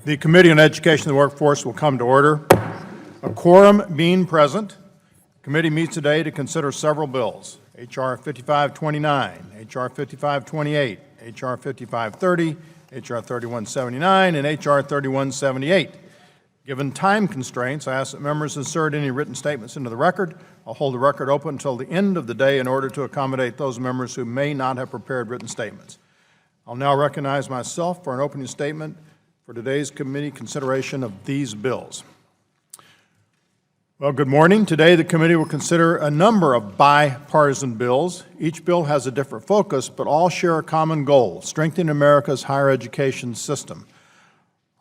The Committee on Education and the Workforce will come to order. A quorum being present, the committee meets today to consider several bills: H.R. 5529, H.R. 5528, H.R. 5530, H.R. 3179, and H.R. 3178. Given time constraints, I ask that members insert any written statements into the record. I'll hold the record open until the end of the day in order to accommodate those members who may not have prepared written statements. I'll now recognize myself for an opening statement for today's committee consideration of these bills. Well, good morning. Today the committee will consider a number of bipartisan bills. Each bill has a different focus, but all share a common goal: strengthening America's higher education system.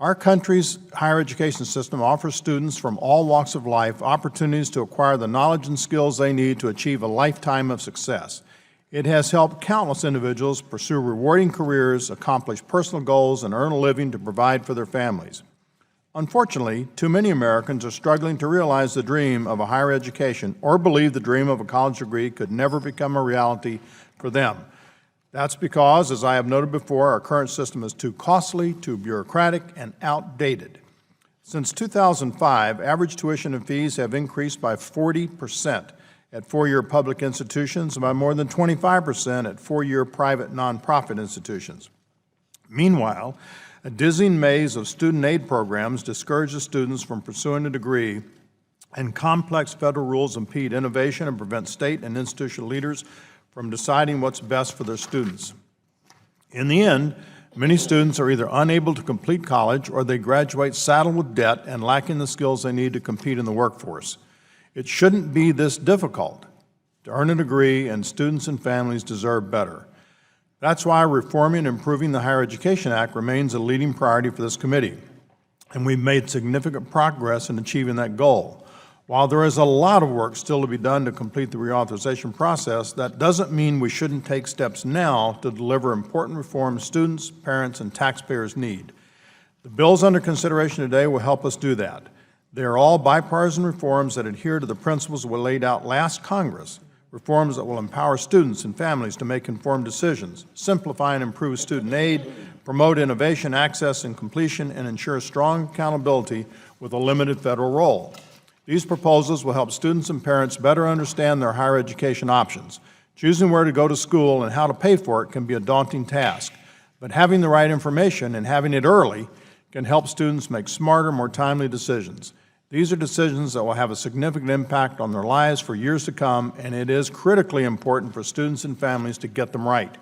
Our country's higher education system offers students from all walks of life opportunities to acquire the knowledge and skills they need to achieve a lifetime of success. It has helped countless individuals pursue rewarding careers, accomplish personal goals, and earn a living to provide for their families. Unfortunately, too many Americans are struggling to realize the dream of a higher education or believe the dream of a college degree could never become a reality for them. That's because, as I have noted before, our current system is too costly, too bureaucratic, and outdated. Since 2005, average tuition and fees have increased by 40% at four-year public institutions and by more than 25% at four-year private nonprofit institutions. Meanwhile, a dizzying maze of student aid programs discourages students from pursuing a degree, and complex federal rules impede innovation and prevent state and institutional leaders from deciding what's best for their students. In the end, many students are either unable to complete college or they graduate saddled with debt and lacking the skills they need to compete in the workforce. It shouldn't be this difficult to earn a degree, and students and families deserve better. That's why reforming and improving the Higher Education Act remains a leading priority for this committee, and we've made significant progress in achieving that goal. While there is a lot of work still to be done to complete the reauthorization process, that doesn't mean we shouldn't take steps now to deliver important reforms students, parents, and taxpayers need. The bills under consideration today will help us do that. They are all bipartisan reforms that adhere to the principles we laid out last Congress, reforms that will empower students and families to make informed decisions, simplify and improve student aid, promote innovation, access, and completion, and ensure strong accountability with a limited federal role. These proposals will help students and parents better understand their higher education options. Choosing where to go to school and how to pay for it can be a daunting task, but having the right information and having it early can help students make smarter, more timely decisions. These are decisions that will have a significant impact on their lives for years to come, and it is critically important for students and families to get them right.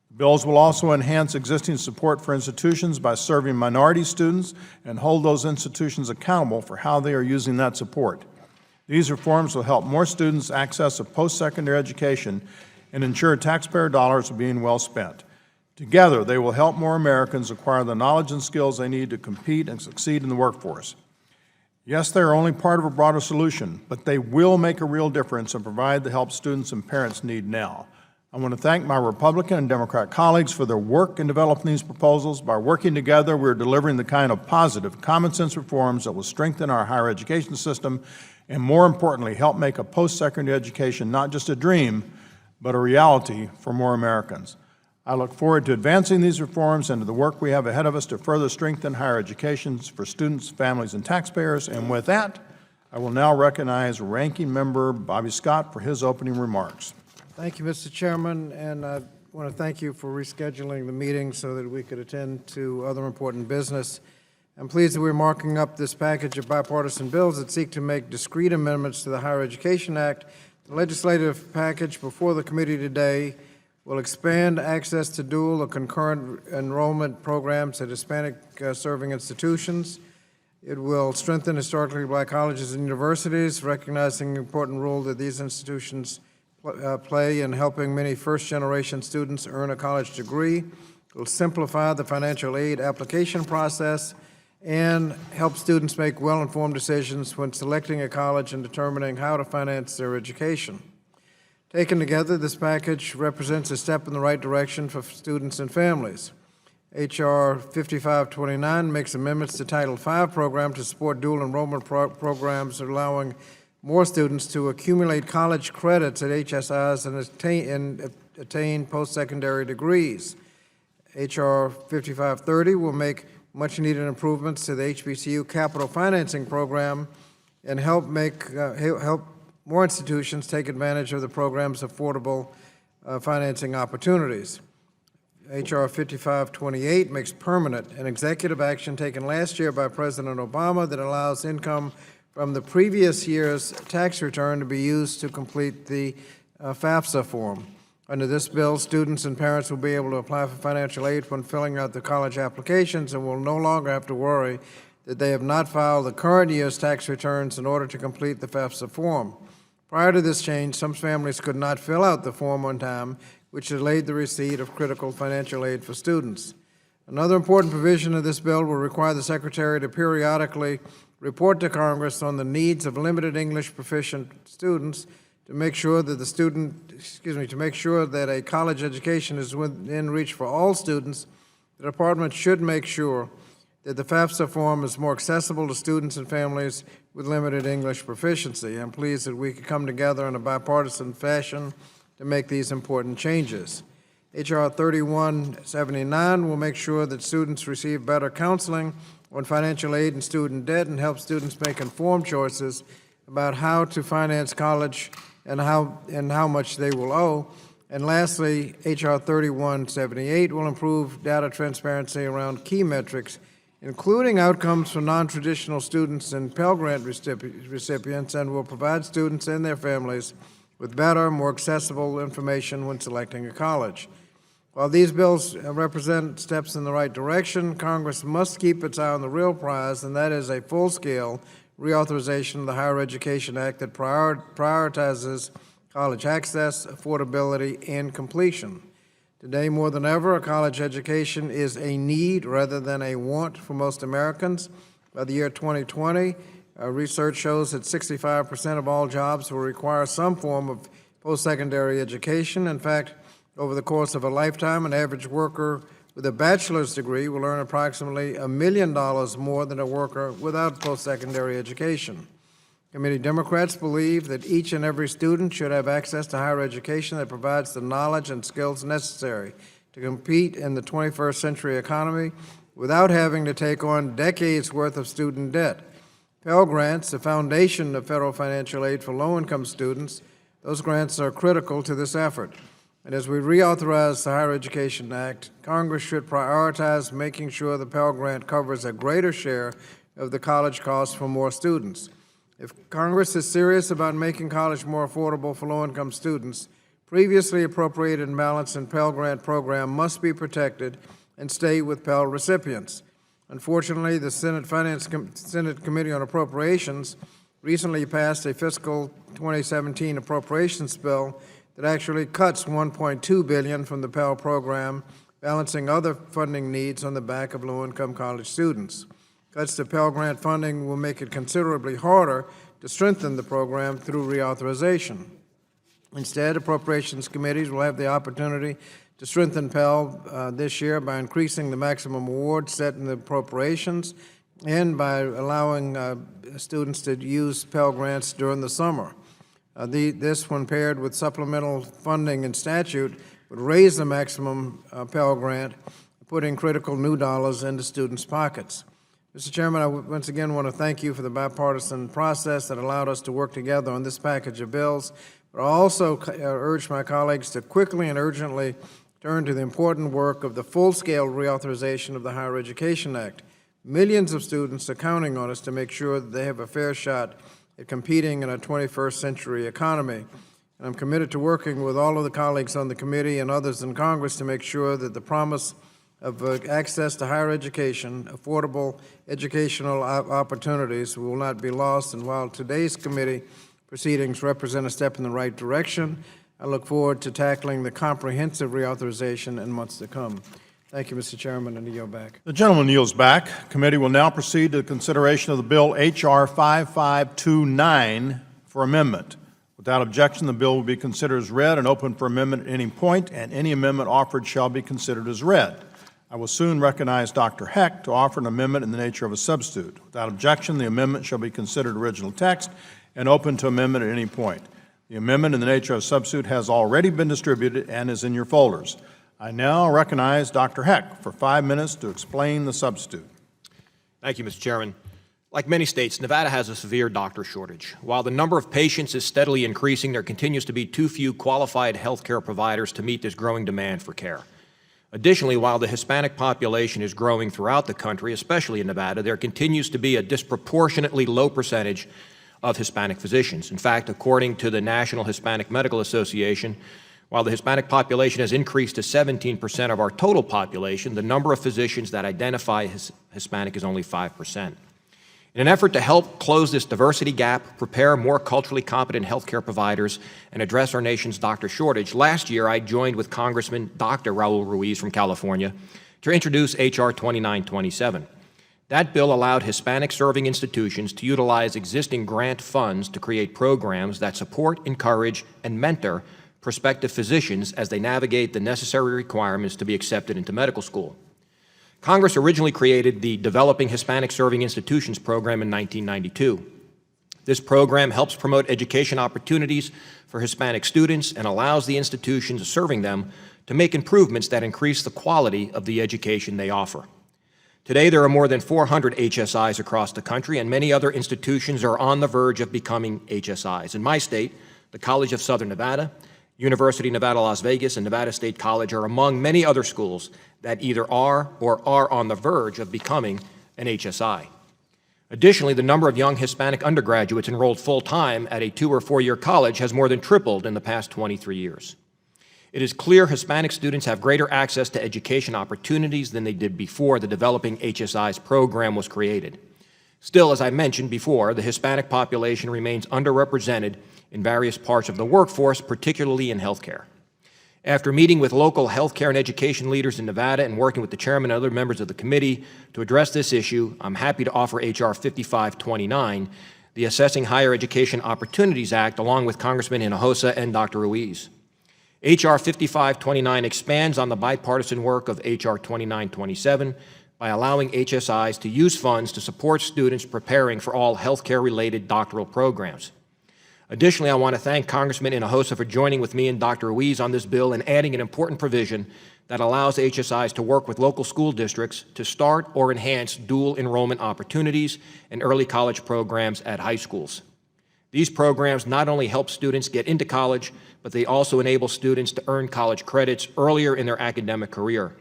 The bills will also enhance existing support for institutions by serving minority students and hold those institutions accountable for how they are using that support. These reforms will help more students access a post-secondary education and ensure taxpayer dollars are being well spent. Together, they will help more Americans acquire the knowledge and skills they need to compete and succeed in the workforce. Yes, they are only part of a broader solution, but they will make a real difference and provide the help students and parents need now. I want to thank my Republican and Democrat colleagues for their work in developing these proposals. By working together, we're delivering the kind of positive, common-sense reforms that will strengthen our higher education system and, more importantly, help make a post-secondary education not just a dream, but a reality for more Americans. I look forward to advancing these reforms and to the work we have ahead of us to further strengthen higher education for students, families, and taxpayers. And with that, I will now recognize Ranking Member Bobby Scott for his opening remarks. Thank you, Mr. Chairman, and I want to thank you for rescheduling the meeting so that we could attend to other important business. I'm pleased that we're marking up this package of bipartisan bills that seek to make discrete amendments to the Higher Education Act. The legislative package before the committee today will expand access to dual or concurrent enrollment programs at Hispanic-serving institutions. It will strengthen historically black colleges and universities, recognizing the important role that these institutions play in helping many first-generation students earn a college degree. It will simplify the financial aid application process and help students make well-informed decisions when selecting a college and determining how to finance their education. Taken together, this package represents a step in the right direction for students and families. H.R. 5529 makes amendments to Title V program to support dual enrollment programs, allowing more students to accumulate college credits at HSIs and attain post-secondary degrees. H.R. 5530 will make much-needed improvements to the HBCU capital financing program and help more institutions take advantage of the program's affordable financing opportunities. H.R. 5528 makes permanent an executive action taken last year by President Obama that allows income from the previous year's tax return to be used to complete the FAFSA form. Under this bill, students and parents will be able to apply for financial aid when filling out the college applications and will no longer have to worry that they have not filed the current year's tax returns in order to complete the FAFSA form. Prior to this change, some families could not fill out the form on time, which delayed the receipt of critical financial aid for students. Another important provision of this bill will require the Secretary to periodically report to Congress on the needs of limited English proficient students to make sure that to make sure that a college education is within reach for all students. The Department should make sure that the FAFSA form is more accessible to students and families with limited English proficiency. I'm pleased that we could come together in a bipartisan fashion to make these important changes. H.R. 3179 will make sure that students receive better counseling on financial aid and student debt and help students make informed choices about how to finance college and how much they will owe. And lastly, H.R. 3178 will improve data transparency around key metrics, including outcomes for non-traditional students and Pell Grant recipients, and will provide students and their families with better, more accessible information when selecting a college. While these bills represent steps in the right direction, Congress must keep its eye on the real prize, and that is a full-scale reauthorization of the Higher Education Act that prioritizes college access, affordability, and completion. Today, more than ever, a college education is a need rather than a want for most Americans. By the year 2020, research shows that 65% of all jobs will require some form of post-secondary education. In fact, over the course of a lifetime, an average worker with a bachelor's degree will earn approximately $1 million more than a worker without post-secondary education. Committee Democrats believe that each and every student should have access to higher education that provides the knowledge and skills necessary to compete in the 21st century economy without having to take on decades' worth of student debt. Pell Grants, the foundation of federal financial aid for low-income students, those grants are critical to this effort. And as we reauthorize the Higher Education Act, Congress should prioritize making sure the Pell Grant covers a greater share of the college costs for more students. If Congress is serious about making college more affordable for low-income students, previously appropriated and balanced in Pell Grant program must be protected and stay with Pell recipients. Unfortunately, the Senate Committee on Appropriations recently passed a fiscal 2017 appropriations bill that actually cuts $1.2 billion from the Pell program, balancing other funding needs on the back of low-income college students. Cuts to Pell Grant funding will make it considerably harder to strengthen the program through reauthorization. Instead, appropriations committees will have the opportunity to strengthen Pell this year by increasing the maximum award set in the appropriations and by allowing students to use Pell Grants during the summer. This, when paired with supplemental funding in statute, would raise the maximum Pell Grant, putting critical new dollars into students' pockets. Mr. Chairman, I once again want to thank you for the bipartisan process that allowed us to work together on this package of bills, but I also urge my colleagues to quickly and urgently turn to the important work of the full-scale reauthorization of the Higher Education Act. Millions of students are counting on us to make sure that they have a fair shot at competing in a 21st century economy. And I'm committed to working with all of the colleagues on the committee and others in Congress to make sure that the promise of access to higher education, affordable educational opportunities will not be lost. And while today's committee proceedings represent a step in the right direction, I look forward to tackling the comprehensive reauthorization in months to come. Thank you, Mr. Chairman, and I yield back. The gentleman yields back. Committee will now proceed to the consideration of the bill H.R. 5529 for amendment. Without objection, the bill will be considered as read and open for amendment at any point, and any amendment offered shall be considered as read. I will soon recognize Dr. Heck to offer an amendment in the nature of a substitute. Without objection, the amendment shall be considered original text and open to amendment at any point. The amendment in the nature of a substitute has already been distributed and is in your folders. I now recognize Dr. Heck for 5 minutes to explain the substitute. Thank you, Mr. Chairman. Like many states, Nevada has a severe doctor shortage. While the number of patients is steadily increasing, there continues to be too few qualified healthcare providers to meet this growing demand for care. Additionally, while the Hispanic population is growing throughout the country, especially in Nevada, there continues to be a disproportionately low percentage of Hispanic physicians. In fact, according to the National Hispanic Medical Association, while the Hispanic population has increased to 17% of our total population, the number of physicians that identify as Hispanic is only 5%. In an effort to help close this diversity gap, prepare more culturally competent healthcare providers, and address our nation's doctor shortage, last year I joined with Congressman Dr. Raul Ruiz from California to introduce H.R. 2927. That bill allowed Hispanic-serving institutions to utilize existing grant funds to create programs that support, encourage, and mentor prospective physicians as they navigate the necessary requirements to be accepted into medical school. Congress originally created the Developing Hispanic Serving Institutions program in 1992. This program helps promote education opportunities for Hispanic students and allows the institutions serving them to make improvements that increase the quality of the education they offer. Today, there are more than 400 HSIs across the country, and many other institutions are on the verge of becoming HSIs. In my state, the College of Southern Nevada, University of Nevada, Las Vegas, and Nevada State College are among many other schools that either are or are on the verge of becoming an HSI. Additionally, the number of young Hispanic undergraduates enrolled full-time at a 2- or 4-year college has more than tripled in the past 23 years. It is clear Hispanic students have greater access to education opportunities than they did before the Developing HSIs program was created. Still, as I mentioned before, the Hispanic population remains underrepresented in various parts of the workforce, particularly in healthcare. After meeting with local healthcare and education leaders in Nevada and working with the chairman and other members of the committee to address this issue, I'm happy to offer H.R. 5529, the Assessing Higher Education Opportunities Act, along with Congressman Hinojosa and Dr. Ruiz. H.R. 5529 expands on the bipartisan work of H.R. 2927 by allowing HSIs to use funds to support students preparing for all healthcare-related doctoral programs. Additionally, I want to thank Congressman Hinojosa for joining with me and Dr. Ruiz on this bill and adding an important provision that allows HSIs to work with local school districts to start or enhance dual enrollment opportunities and early college programs at high schools. These programs not only help students get into college, but they also enable students to earn college credits earlier in their academic career.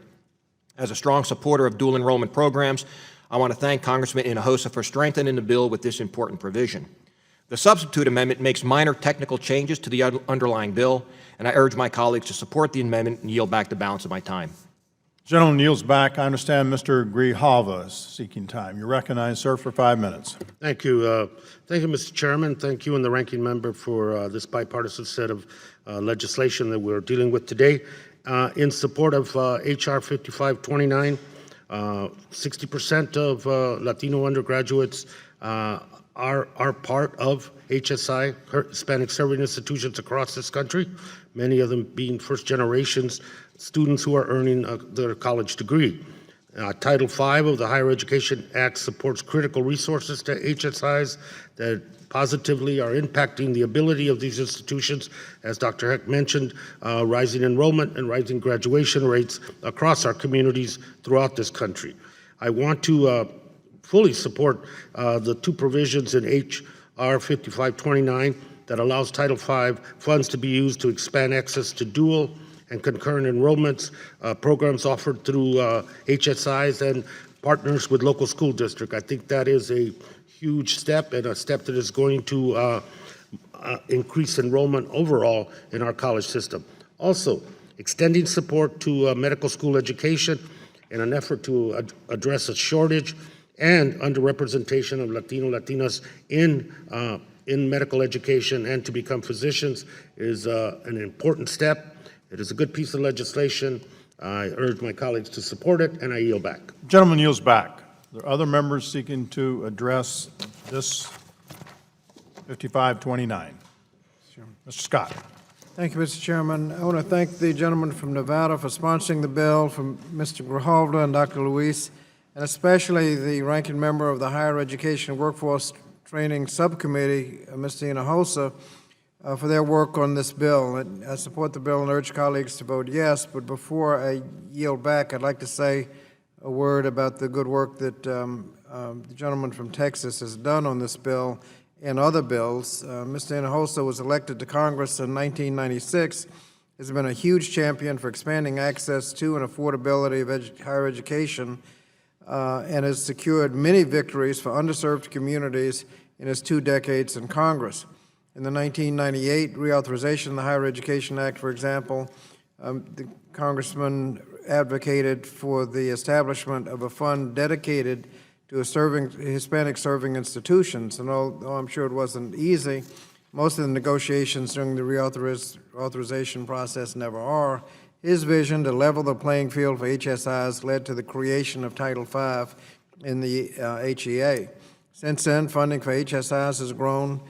As a strong supporter of dual enrollment programs, I want to thank Congressman Hinojosa for strengthening the bill with this important provision. The substitute amendment makes minor technical changes to the underlying bill, and I urge my colleagues to support the amendment and yield back the balance of my time. Gentleman yields back. I understand Mr. Grijalva is seeking time. You're recognized, sir, for 5 minutes. Thank you. Thank you, Mr. Chairman. Thank you and the ranking member for this bipartisan set of legislation that we're dealing with today. In support of H.R. 5529, 60% of Latino undergraduates are part of HSI, Hispanic Serving Institutions across this country, many of them being first generations students who are earning their college degree. Title V of the Higher Education Act supports critical resources to HSIs that positively are impacting the ability of these institutions, as Dr. Heck mentioned, rising enrollment and rising graduation rates across our communities throughout this country. I want to fully support the two provisions in H.R. 5529 that allows Title V funds to be used to expand access to dual and concurrent enrollments, programs offered through HSIs and partners with local school district. I think that is a huge step and a step that is going to increase enrollment overall in our college system. Also, extending support to medical school education in an effort to address a shortage and underrepresentation of Latinas in medical education and to become physicians is an important step. It is a good piece of legislation. I urge my colleagues to support it, and I yield back. Gentleman yields back. There are other members seeking to address this 5529. Mr. Scott. Thank you, Mr. Chairman. I want to thank the gentleman from Nevada for sponsoring the bill, from Mr. Grijalva and Dr. Luis, and especially the ranking member of the Higher Education Workforce Training Subcommittee, Mr. Hinojosa, for their work on this bill. And I support the bill and urge colleagues to vote yes, but before I yield back, I'd like to say a word about the good work that the gentleman from Texas has done on this bill and other bills. Mr. Hinojosa was elected to Congress in 1996, has been a huge champion for expanding access to and affordability of higher education, and has secured many victories for underserved communities in his 2 decades in Congress. In the 1998 reauthorization of the Higher Education Act, for example, the congressman advocated for the establishment of a fund dedicated to Hispanic serving institutions. And although I'm sure it wasn't easy, most of the negotiations during the reauthorization process never are. His vision to level the playing field for HSIs led to the creation of Title V in the HEA. Since then, funding for HSIs has grown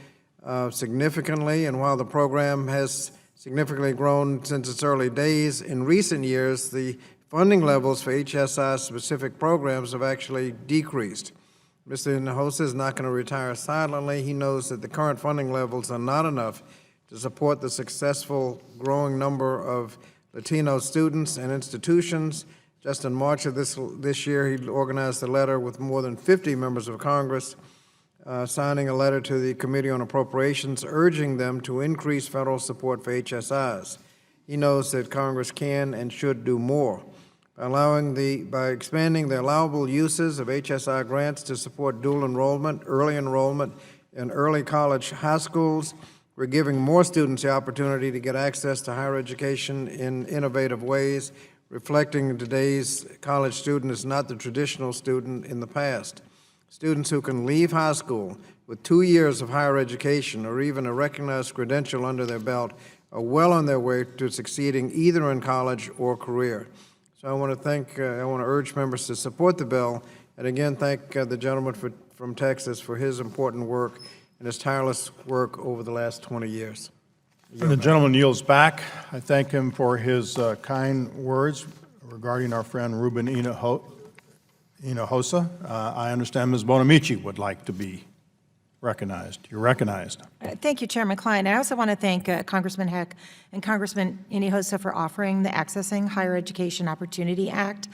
significantly, and while the program has significantly grown since its early days, in recent years, the funding levels for HSI-specific programs have actually decreased. Mr. Hinojosa is not going to retire silently. He knows that the current funding levels are not enough to support the successful growing number of Latino students and institutions. Just in March of this year, he organized a letter with more than 50 members of Congress, signing a letter to the Committee on Appropriations urging them to increase federal support for HSIs. He knows that Congress can and should do more. By expanding the allowable uses of HSI grants to support dual enrollment, in early college high schools, we're giving more students the opportunity to get access to higher education in innovative ways, reflecting today's college student is not the traditional student in the past. Students who can leave high school with 2 years of higher education or even a recognized credential under their belt are well on their way to succeeding either in college or career. So I want to urge members to support the bill, and again, thank the gentleman from Texas for his important work and his tireless work over the last 20 years. And the gentleman yields back. I thank him for his kind words regarding our friend Rayburn Hinojosa. I understand Ms. Bonamici would like to be recognized. You're recognized. Thank you, Chairman Klein. I also want to thank Congressman Heck and Congressman Hinojosa for offering the Accessing Higher Education Opportunity Act.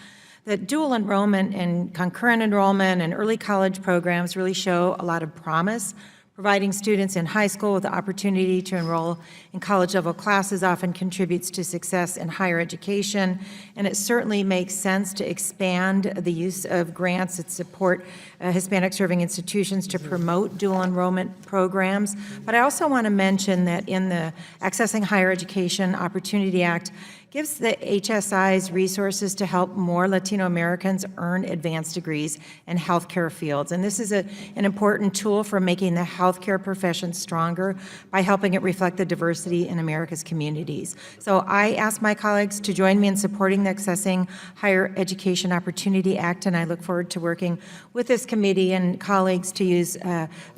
The dual enrollment and concurrent enrollment and early college programs really show a lot of promise. Providing students in high school with the opportunity to enroll in college-level classes often contributes to success in higher education, and it certainly makes sense to expand the use of grants that support Hispanic-serving institutions to promote dual enrollment programs. But I also want to mention that in the Accessing Higher Education Opportunity Act, gives the HSIs resources to help more Latino Americans earn advanced degrees in healthcare fields. And this is an important tool for making the healthcare profession stronger by helping it reflect the diversity in America's communities. So I ask my colleagues to join me in supporting the Accessing Higher Education Opportunity Act, and I look forward to working with this committee and colleagues to use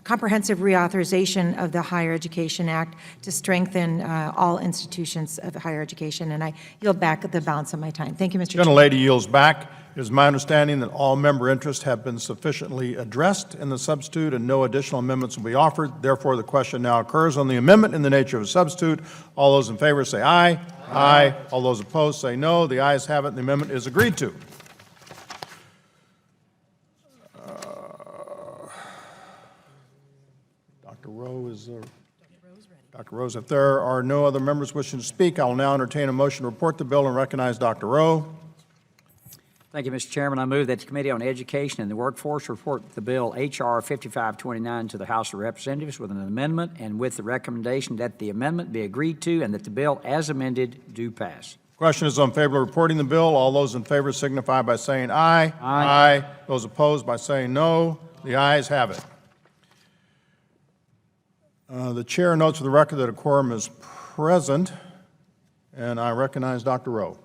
comprehensive reauthorization of the Higher Education Act to strengthen all institutions of higher education. And I yield back the balance of my time. Thank you, Mr. Chairman. Gentlelady yields back. It is my understanding that all member interests have been sufficiently addressed in the substitute and no additional amendments will be offered. Therefore, the question now occurs on the amendment in the nature of a substitute. All those in favor say aye. Aye. All those opposed say no. The ayes have it and the amendment is agreed to. Dr. Rowe is there. Dr. Rose, if there are no other members wishing to speak, I will now entertain a motion to report the bill and recognize Dr. Rowe. Thank you, Mr. Chairman. I move that the Committee on Education and the Workforce report the bill H.R. 5529 to the House of Representatives with an amendment and with the recommendation that the amendment be agreed to and that the bill as amended do pass. Question is on favor of reporting the bill. All those in favor signify by saying aye. Aye. Those opposed by saying no. The ayes have it. The chair notes for the record that a quorum is present, and I recognize Dr. Rowe.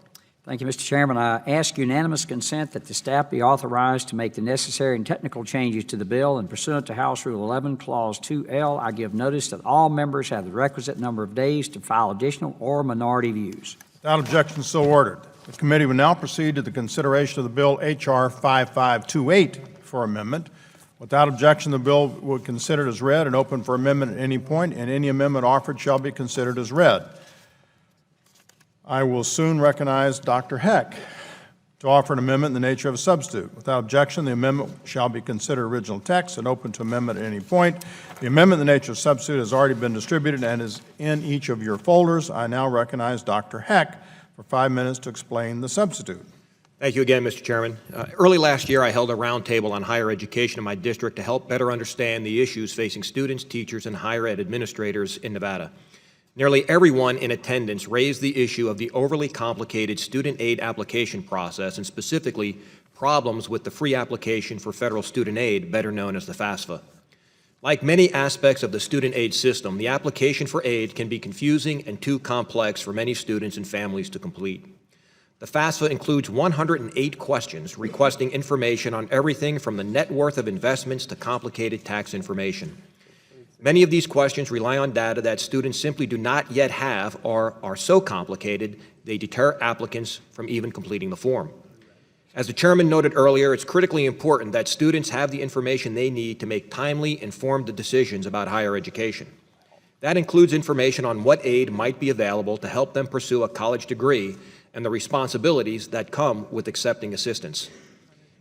Thank you, Mr. Chairman. I ask unanimous consent that the staff be authorized to make the necessary and technical changes to the bill, and pursuant to House Rule 11, Clause 2L, I give notice that all members have the requisite number of days to file additional or minority views. Without objection, so ordered. The committee will now proceed to the consideration of the bill H.R. 5528 for amendment. Without objection, the bill will be considered as read and open for amendment at any point, and any amendment offered shall be considered as read. I will soon recognize Dr. Heck to offer an amendment in the nature of a substitute. Without objection, the amendment shall be considered original text and open to amendment at any point. The amendment in the nature of substitute has already been distributed and is in each of your folders. I now recognize Dr. Heck for 5 minutes to explain the substitute. Thank you again, Mr. Chairman. Early last year, I held a roundtable on higher education in my district to help better understand the issues facing students, teachers, and higher ed administrators in Nevada. Nearly everyone in attendance raised the issue of the overly complicated student aid application process, and specifically problems with the free application for federal student aid, better known as the FAFSA. Like many aspects of the student aid system, the application for aid can be confusing and too complex for many students and families to complete. The FAFSA includes 108 questions requesting information on everything from the net worth of investments to complicated tax information. Many of these questions rely on data that students simply do not yet have or are so complicated they deter applicants from even completing the form. As the chairman noted earlier, it's critically important that students have the information they need to make timely, informed decisions about higher education. That includes information on what aid might be available to help them pursue a college degree and the responsibilities that come with accepting assistance.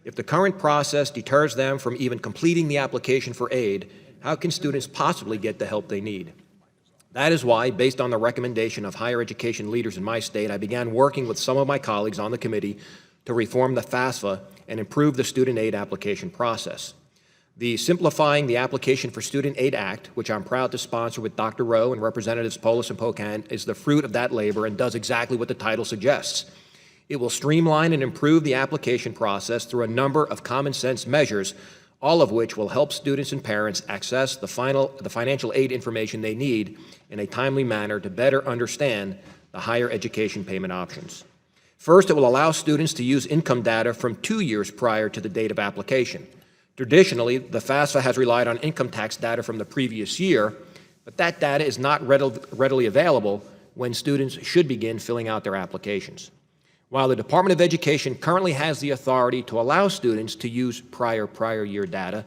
If the current process deters them from even completing the application for aid, how can students possibly get the help they need? That is why, based on the recommendation of higher education leaders in my state, I began working with some of my colleagues on the committee to reform the FAFSA and improve the student aid application process. The Simplifying the Application for Student Aid Act, which I'm proud to sponsor with Dr. Rowe and Representatives Polis and Pocan, is the fruit of that labor and does exactly what the title suggests. It will streamline and improve the application process through a number of common sense measures, all of which will help students and parents access the financial aid information they need in a timely manner to better understand the higher education payment options. First, it will allow students to use income data from 2 years prior to the date of application. Traditionally, the FAFSA has relied on income tax data from the previous year, but that data is not readily available when students should begin filling out their applications. While the Department of Education currently has the authority to allow students to use prior year data,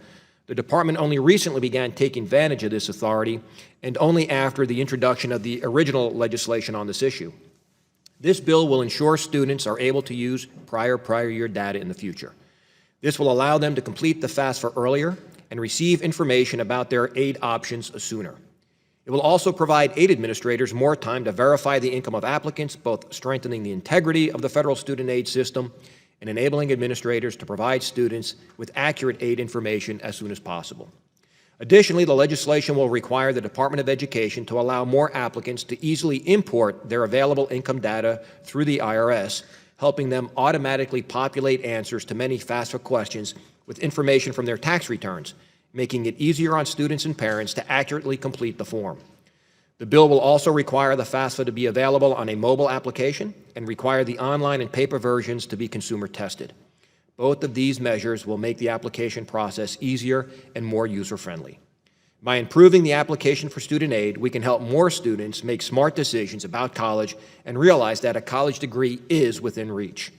the department only recently began taking advantage of this authority, and only after the introduction of the original legislation on this issue. This bill will ensure students are able to use prior year data in the future. This will allow them to complete the FAFSA earlier and receive information about their aid options sooner. It will also provide aid administrators more time to verify the income of applicants, both strengthening the integrity of the federal student aid system and enabling administrators to provide students with accurate aid information as soon as possible. Additionally, the legislation will require the Department of Education to allow more applicants to easily import their available income data through the IRS, helping them automatically populate answers to many FAFSA questions with information from their tax returns, making it easier on students and parents to accurately complete the form. The bill will also require the FAFSA to be available on a mobile application and require the online and paper versions to be consumer tested. Both of these measures will make the application process easier and more user-friendly. By improving the application for student aid, we can help more students make smart decisions about college and realize that a college degree is within reach.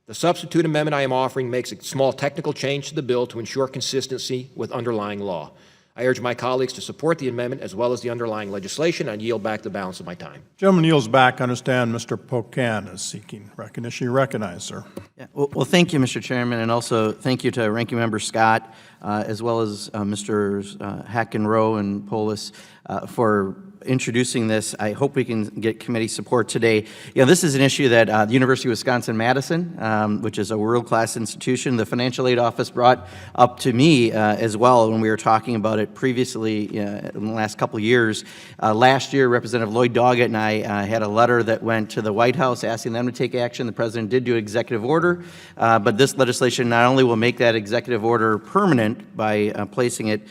The substitute amendment I am offering makes a small technical change to the bill to ensure consistency with underlying law. I urge my colleagues to support the amendment as well as the underlying legislation and yield back the balance of my time. Gentleman yields back. I understand Mr. Pocan is seeking recognition. You recognize, sir. Yeah, well, thank you, Mr. Chairman, and also thank you to Ranking Member Scott, as well as Mr. Hack and Rowe and Polis for introducing this. I hope we can get committee support today. You know, this is an issue that the University of Wisconsin-Madison, which is a world-class institution, the financial aid office brought up to me as well when we were talking about it previously in the last couple of years. Last year, Representative Lloyd Doggett and I had a letter that went to the White House asking them to take action. The President did do an executive order, but this legislation not only will make that executive order permanent by placing it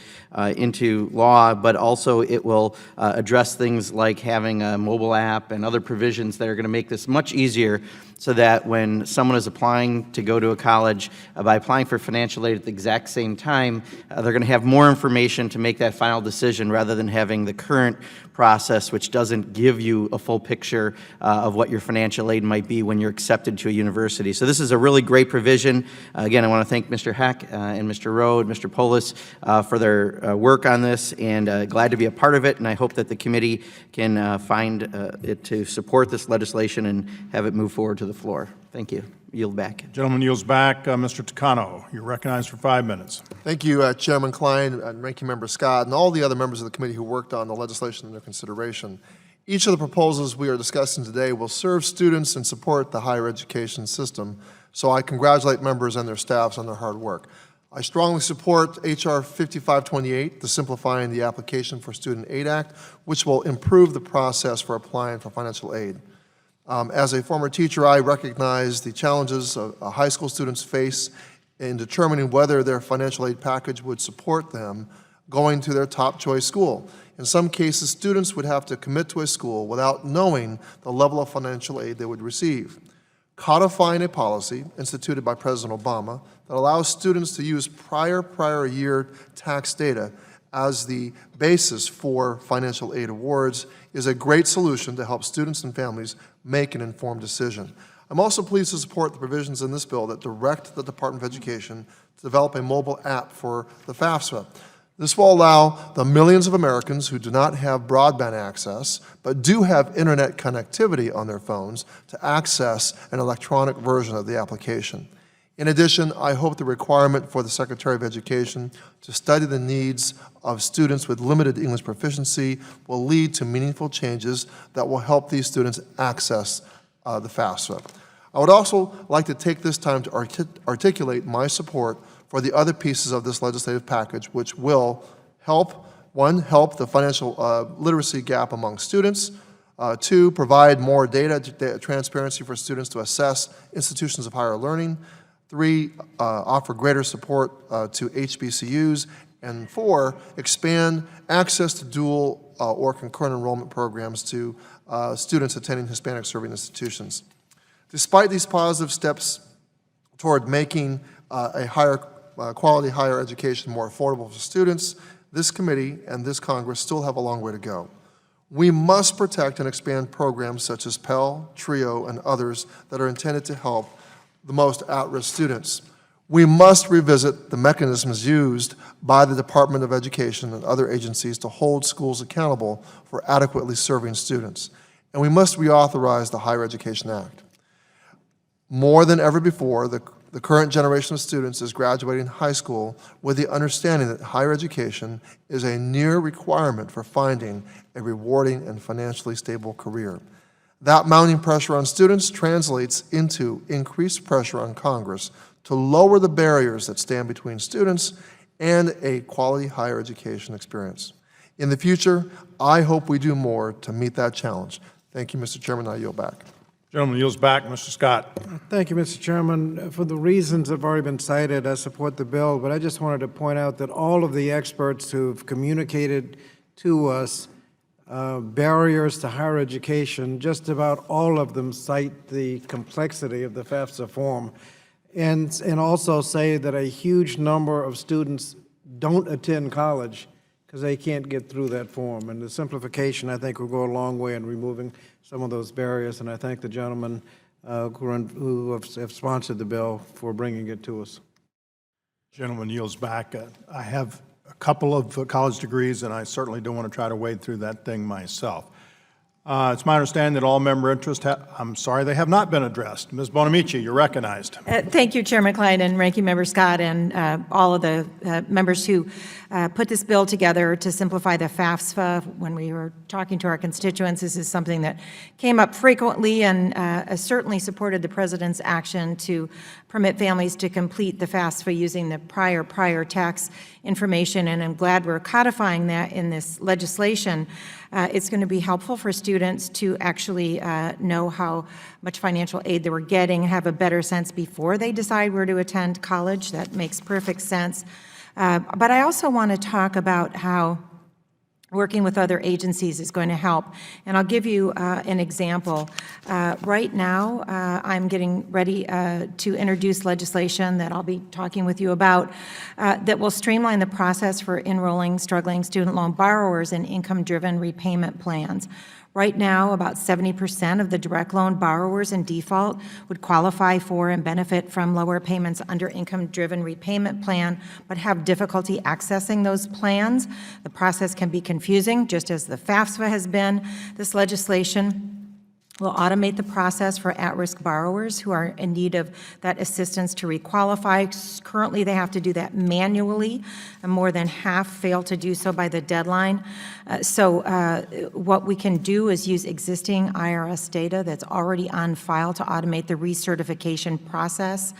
into law, but also it will address things like having a mobile app and other provisions that are going to make this much easier so that when someone is applying to go to a college, by applying for financial aid at the exact same time, they're going to have more information to make that final decision rather than having the current process, which doesn't give you a full picture of what your financial aid might be when you're accepted to a university. So this is a really great provision. Again, I want to thank Mr. Heck and Mr. Rowe and Mr. Polis for their work on this, and glad to be a part of it, and I hope that the committee can find it to support this legislation and have it move forward to the floor. Thank you. Yield back. Gentleman yields back. Mr. Takano, you're recognized for 5 minutes. Thank you, Chairman Klein and Ranking Member Scott, and all the other members of the committee who worked on the legislation under consideration. Each of the proposals we are discussing today will serve students and support the higher education system, so I congratulate members and their staffs on their hard work. I strongly support H.R. 5528, the Simplifying the Application for Student Aid Act, which will improve the process for applying for financial aid. As a former teacher, I recognize the challenges high school students face in determining whether their financial aid package would support them going to their top choice school. In some cases, students would have to commit to a school without knowing the level of financial aid they would receive. Codifying a policy instituted by President Obama that allows students to use prior year tax data as the basis for financial aid awards is a great solution to help students and families make an informed decision. I'm also pleased to support the provisions in this bill that direct the Department of Education to develop a mobile app for the FAFSA. This will allow the millions of Americans who do not have broadband access but do have internet connectivity on their phones to access an electronic version of the application. In addition, I hope the requirement for the Secretary of Education to study the needs of students with limited English proficiency will lead to meaningful changes that will help these students access the FAFSA. I would also like to take this time to articulate my support for the other pieces of this legislative package, which will help, one, help the financial literacy gap among students, two, provide more data transparency for students to assess institutions of higher learning, three, offer greater support to HBCUs, and four, expand access to dual or concurrent enrollment programs to students attending Hispanic serving institutions. Despite these positive steps toward making a higher quality higher education more affordable for students, this committee and this Congress still have a long way to go. We must protect and expand programs such as Pell, TRIO, and others that are intended to help the most at-risk students. We must revisit the mechanisms used by the Department of Education and other agencies to hold schools accountable for adequately serving students. And we must reauthorize the Higher Education Act. More than ever before, the current generation of students is graduating high school with the understanding that higher education is a near requirement for finding a rewarding and financially stable career. That mounting pressure on students translates into increased pressure on Congress to lower the barriers that stand between students and a quality higher education experience. In the future, I hope we do more to meet that challenge. Thank you, Mr. Chairman. I yield back. Gentleman yields back. Mr. Scott. Thank you, Mr. Chairman. For the reasons that have already been cited, I support the bill, but I just wanted to point out that all of the experts who've communicated to us barriers to higher education, just about all of them cite the complexity of the FAFSA form and also say that a huge number of students don't attend college because they can't get through that form. And the simplification, I think, will go a long way in removing some of those barriers, and I thank the gentlemen who have sponsored the bill for bringing it to us. Gentleman yields back. I have a couple of college degrees, and I certainly don't want to try to wade through that thing myself. It's my understanding that all member interests they have not been addressed. Ms. Bonamici, you're recognized. Thank you, Chairman Klein and Ranking Member Scott, and all of the members who put this bill together to simplify the FAFSA. When we were talking to our constituents, this is something that came up frequently, and certainly supported the President's action to permit families to complete the FAFSA using the prior tax information, and I'm glad we're codifying that in this legislation. It's going to be helpful for students to actually know how much financial aid they were getting, have a better sense before they decide where to attend college. That makes perfect sense. But I also want to talk about how working with other agencies is going to help. And I'll give you an example. Right now, I'm getting ready to introduce legislation that I'll be talking with you about that will streamline the process for enrolling struggling student loan borrowers in income-driven repayment plans. Right now, about 70% of the direct loan borrowers in default would qualify for and benefit from lower payments under income-driven repayment plan, but have difficulty accessing those plans. The process can be confusing, just as the FAFSA has been. This legislation will automate the process for at-risk borrowers who are in need of that assistance to requalify. Currently, they have to do that manually, and more than half fail to do so by the deadline. What we can do is use existing IRS data that's already on file to automate the recertification process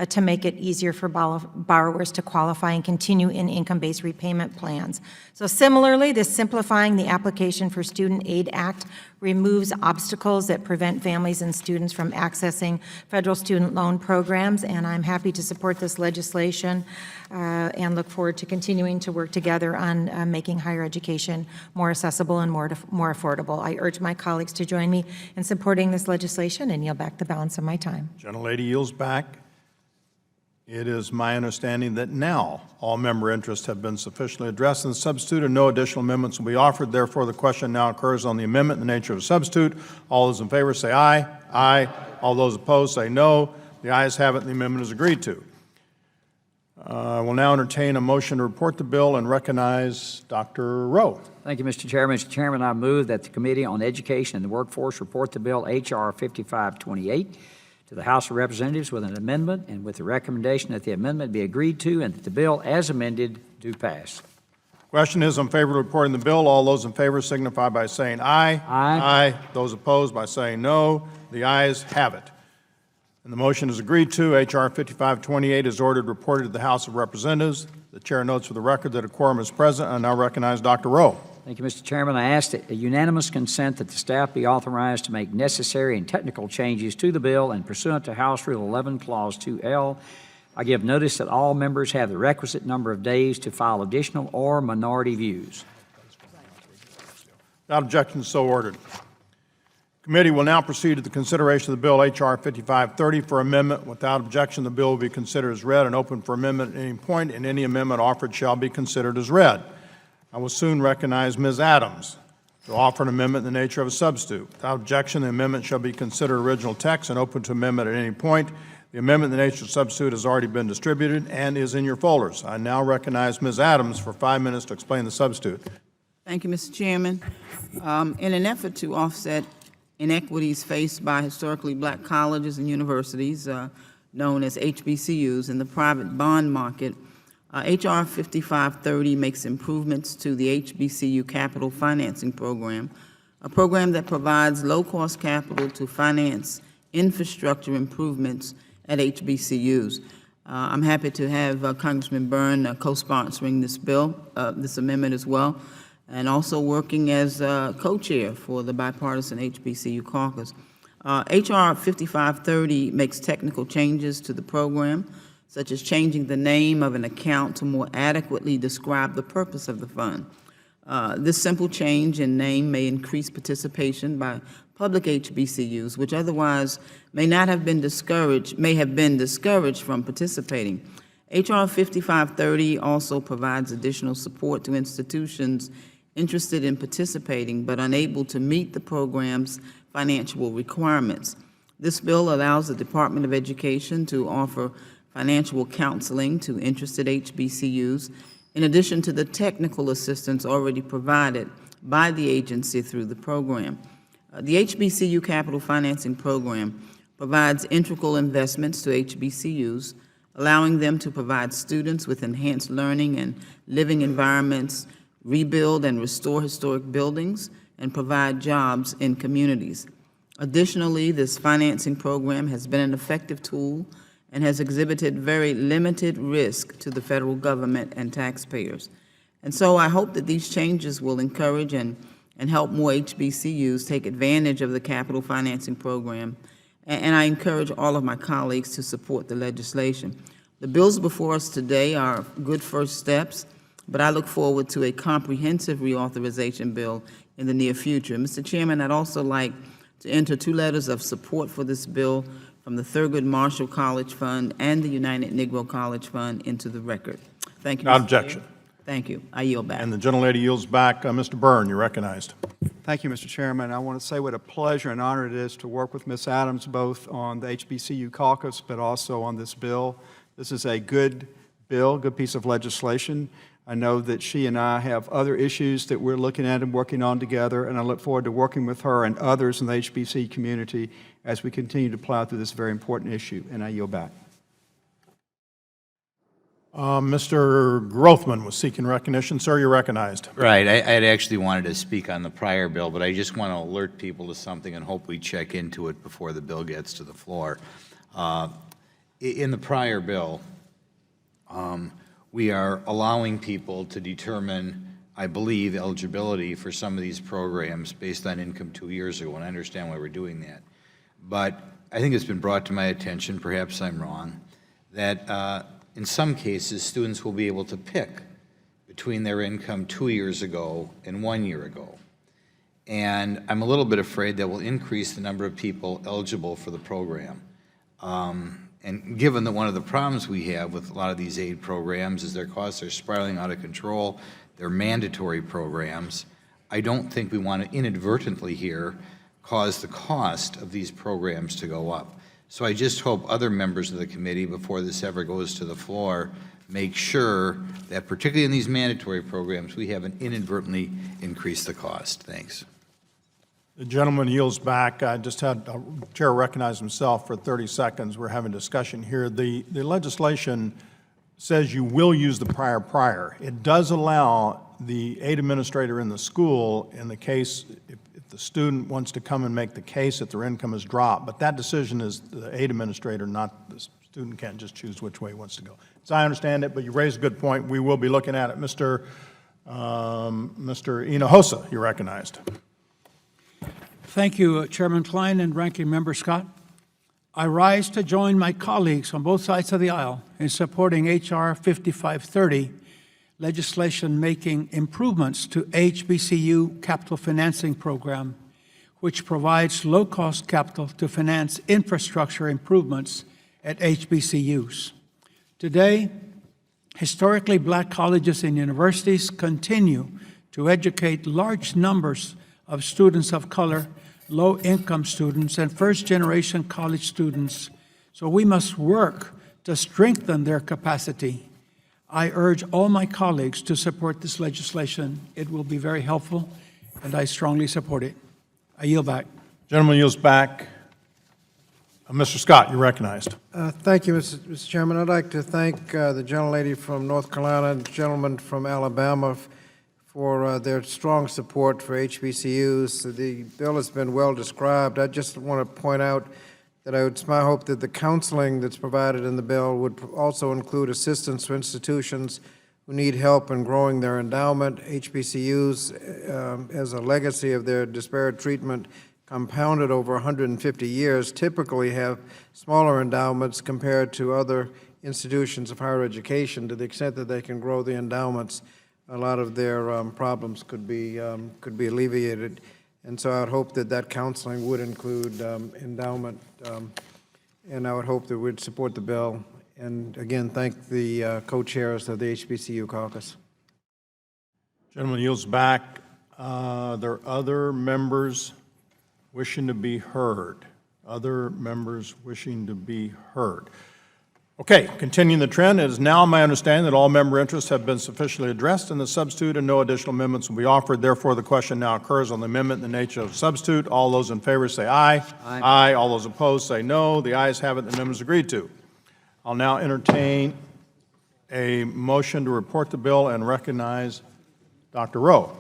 to make it easier for borrowers to qualify and continue in income-based repayment plans. So similarly, this Simplifying the Application for Student Aid Act removes obstacles that prevent families and students from accessing federal student loan programs, and I'm happy to support this legislation and look forward to continuing to work together on making higher education more accessible and more affordable. I urge my colleagues to join me in supporting this legislation and yield back the balance of my time. Gentlelady yields back. It is my understanding that now all member interests have been sufficiently addressed in the substitute and no additional amendments will be offered. Therefore, the question now occurs on the amendment in the nature of a substitute. All those in favor say aye. Aye. All those opposed say no. The ayes have it and the amendment is agreed to. I will now entertain a motion to report the bill and recognize Dr. Rowe. Thank you, Mr. Chairman. Mr. Chairman, I move that the Committee on Education and the Workforce report the bill H.R. 5528 to the House of Representatives with an amendment and with the recommendation that the amendment be agreed to and that the bill as amended do pass. Question is in favor of reporting the bill. All those in favor signify by saying aye. Aye. Aye. Those opposed by saying no. The ayes have it. And the motion is agreed to. H.R. 5528 is ordered reported to the House of Representatives. The chair notes for the record that a quorum is present. I now recognize Dr. Rowe. Thank you, Mr. Chairman. I ask that a unanimous consent that the staff be authorized to make necessary and technical changes to the bill and pursuant to House Rule 11, Clause 2L. I give notice that all members have the requisite number of days to file additional or minority views. Without objection, so ordered. Committee will now proceed to the consideration of the bill H.R. 5530 for amendment. Without objection, the bill will be considered as read and open for amendment at any point, and any amendment offered shall be considered as read. I will soon recognize Ms. Adams to offer an amendment in the nature of a substitute. Without objection, the amendment shall be considered original text and open to amendment at any point. The amendment in the nature of a substitute has already been distributed and is in your folders. I now recognize Ms. Adams for 5 minutes to explain the substitute. Thank you, Mr. Chairman. In an effort to offset inequities faced by historically black colleges and universities, known as HBCUs, in the private bond market, H.R. 5530 makes improvements to the HBCU Capital Financing Program, a program that provides low-cost capital to finance infrastructure improvements at HBCUs. I'm happy to have Congressman Byrne co-sponsoring this bill, this amendment as well, and also working as co-chair for the bipartisan HBCU caucus. H.R. 5530 makes technical changes to the program, such as changing the name of an account to more adequately describe the purpose of the fund. This simple change in name may increase participation by public HBCUs, which otherwise may have been discouraged from participating. H.R. 5530 also provides additional support to institutions interested in participating but unable to meet the program's financial requirements. This bill allows the Department of Education to offer financial counseling to interested HBCUs, in addition to the technical assistance already provided by the agency through the program. The HBCU Capital Financing Program provides integral investments to HBCUs, allowing them to provide students with enhanced learning and living environments, rebuild and restore historic buildings, and provide jobs in communities. Additionally, this financing program has been an effective tool and has exhibited very limited risk to the federal government and taxpayers. And so I hope that these changes will encourage and help more HBCUs take advantage of the capital financing program, and I encourage all of my colleagues to support the legislation. The bills before us today are good first steps, but I look forward to a comprehensive reauthorization bill in the near future. Mr. Chairman, I'd also like to enter 2 letters of support for this bill from the Thurgood Marshall College Fund and the United Negro College Fund into the record. Thank you, Without Mr. objection. Chair. Thank you. I yield back. And the gentlelady yields back. Mr. Byrne, you're recognized. Thank you, Mr. Chairman. I want to say what a pleasure and honor it is to work with Ms. Adams, both on the HBCU caucus, but also on this bill. This is a good bill, good piece of legislation. I know that she and I have other issues that we're looking at and working on together, and I look forward to working with her and others in the HBC community as we continue to plow through this very important issue, and I yield back. Mr. Grothman was seeking recognition. Sir, you're recognized. Right. I had actually wanted to speak on the prior bill, but I just want to alert people to something and hope we check into it before the bill gets to the floor. In the prior bill, we are allowing people to determine, I believe, eligibility for some of these programs based on income 2 years ago, and I understand why we're doing that. But I think it's been brought to my attention, perhaps I'm wrong, that in some cases, students will be able to pick between their income 2 years ago and 1 year ago. And I'm a little bit afraid that will increase the number of people eligible for the program. And given that one of the problems we have with a lot of these aid programs is their costs are spiraling out of control, they're mandatory programs, I don't think we want to inadvertently here cause the cost of these programs to go up. So I just hope other members of the committee, before this ever goes to the floor, make sure that particularly in these mandatory programs, we haven't inadvertently increased the cost. Thanks. The gentleman yields back. I just had the chair recognize himself for 30 seconds. We're having discussion here. The legislation says you will use the prior. It does allow the aid administrator in the school, in the case if the student wants to come and make the case that their income is dropped, but that decision is the aid administrator, not the student can't just choose which way he wants to go. So I understand it, but you raise a good point. We will be looking at it. Mr. Hinojosa, you're recognized. Thank you, Chairman Klein and Ranking Member Scott. I rise to join my colleagues on both sides of the aisle in supporting H.R. 5530, legislation making improvements to HBCU capital financing program, which provides low-cost capital to finance infrastructure improvements at HBCUs. Today, historically black colleges and universities continue to educate large numbers of students of color, low-income students, and first-generation college students, so we must work to strengthen their capacity. I urge all my colleagues to support this legislation. It will be very helpful, and I strongly support it. I yield back. Gentleman yields back. Mr. Scott, you're recognized. Thank you, Mr. Chairman. I'd like to thank the gentlelady from North Carolina and the gentleman from Alabama for their strong support for HBCUs. The bill has been well described. I just want to point out that it's my hope that the counseling that's provided in the bill would also include assistance to institutions who need help in growing their endowment. HBCUs, as a legacy of their disparate treatment compounded over 150 years, typically have smaller endowments compared to other institutions of higher education. To the extent that they can grow the endowments, a lot of their problems could be alleviated. And so I would hope that that counseling would include endowment, and I would hope that we'd support the bill. And again, thank the co-chairs of the HBCU caucus. Gentleman yields back. There are other members wishing to be heard. Other members wishing to be heard. Okay, continuing the trend, it is now my understanding that all member interests have been sufficiently addressed in the substitute and no additional amendments will be offered. Therefore, the question now occurs on the amendment in the nature of substitute. All those in favor say aye. Aye. Aye. All those opposed say no. The ayes have it. The amendment is agreed to. I'll now entertain a motion to report the bill and recognize Dr. Rowe.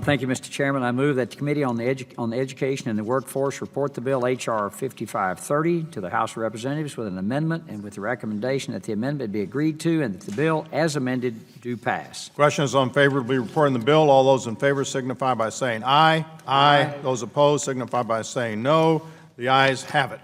Thank you, Mr. Chairman. I move that the Committee on the Education and the Workforce report the bill H.R. 5530 to the House of Representatives with an amendment and with the recommendation that the amendment be agreed to and that the bill as amended do pass. Question is on favorably reporting the bill. All those in favor signify by saying aye. Aye. Those opposed signify by saying no. The ayes have it.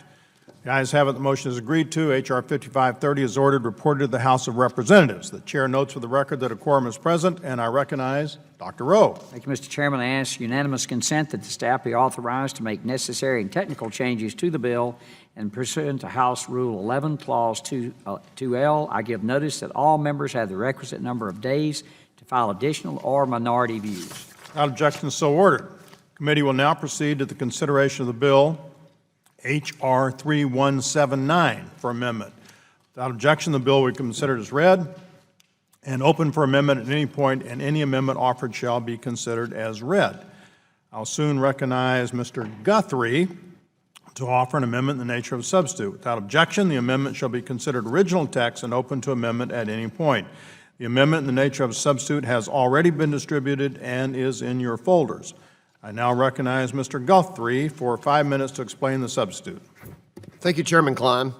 The ayes have it. The motion is agreed to. H.R. 5530 is ordered, reported to the House of Representatives. The chair notes for the record that a quorum is present, and I recognize Dr. Rowe. Thank you, Mr. Chairman. I ask unanimous consent that the staff be authorized to make necessary and technical changes to the bill and pursuant to House Rule 11, Clause 2L, I give notice that all members have the requisite number of days to file additional or minority views. Without objection, so ordered. Committee will now proceed to the consideration of the bill, H.R. 3179, for amendment. Without objection, the bill will be considered as read and open for amendment at any point, and any amendment offered shall be considered as read. I'll soon recognize Mr. Guthrie to offer an amendment in the nature of a substitute. Without objection, the amendment shall be considered original text and open to amendment at any point. The amendment in the nature of a substitute has already been distributed and is in your folders. I now recognize Mr. Guthrie for 5 minutes to explain the substitute. Thank you, Chairman Klein.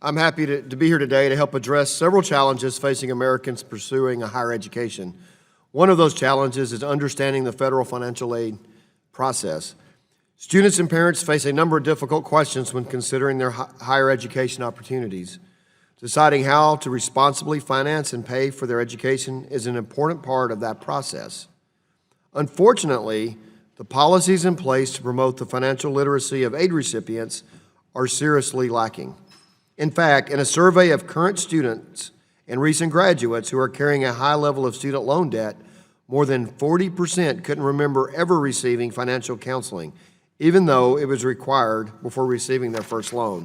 I'm happy to be here today to help address several challenges facing Americans pursuing a higher education. One of those challenges is understanding the federal financial aid process. Students and parents face a number of difficult questions when considering their higher education opportunities. Deciding how to responsibly finance and pay for their education is an important part of that process. Unfortunately, the policies in place to promote the financial literacy of aid recipients are seriously lacking. In fact, in a survey of current students and recent graduates who are carrying a high level of student loan debt, more than 40% couldn't remember ever receiving financial counseling, even though it was required before receiving their first loan.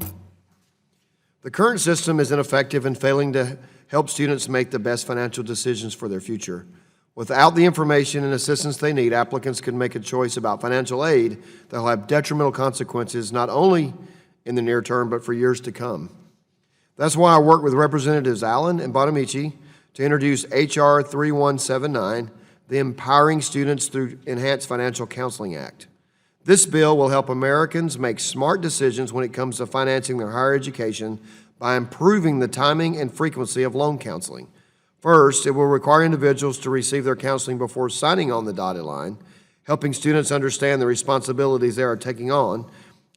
The current system is ineffective in failing to help students make the best financial decisions for their future. Without the information and assistance they need, applicants can make a choice about financial aid that will have detrimental consequences not only in the near term, but for years to come. That's why I worked with Representatives Allen and Bonamici to introduce H.R. 3179, the Empowering Students Through Enhanced Financial Counseling Act. This bill will help Americans make smart decisions when it comes to financing their higher education by improving the timing and frequency of loan counseling. First, it will require individuals to receive their counseling before signing on the dotted line, helping students understand the responsibilities they are taking on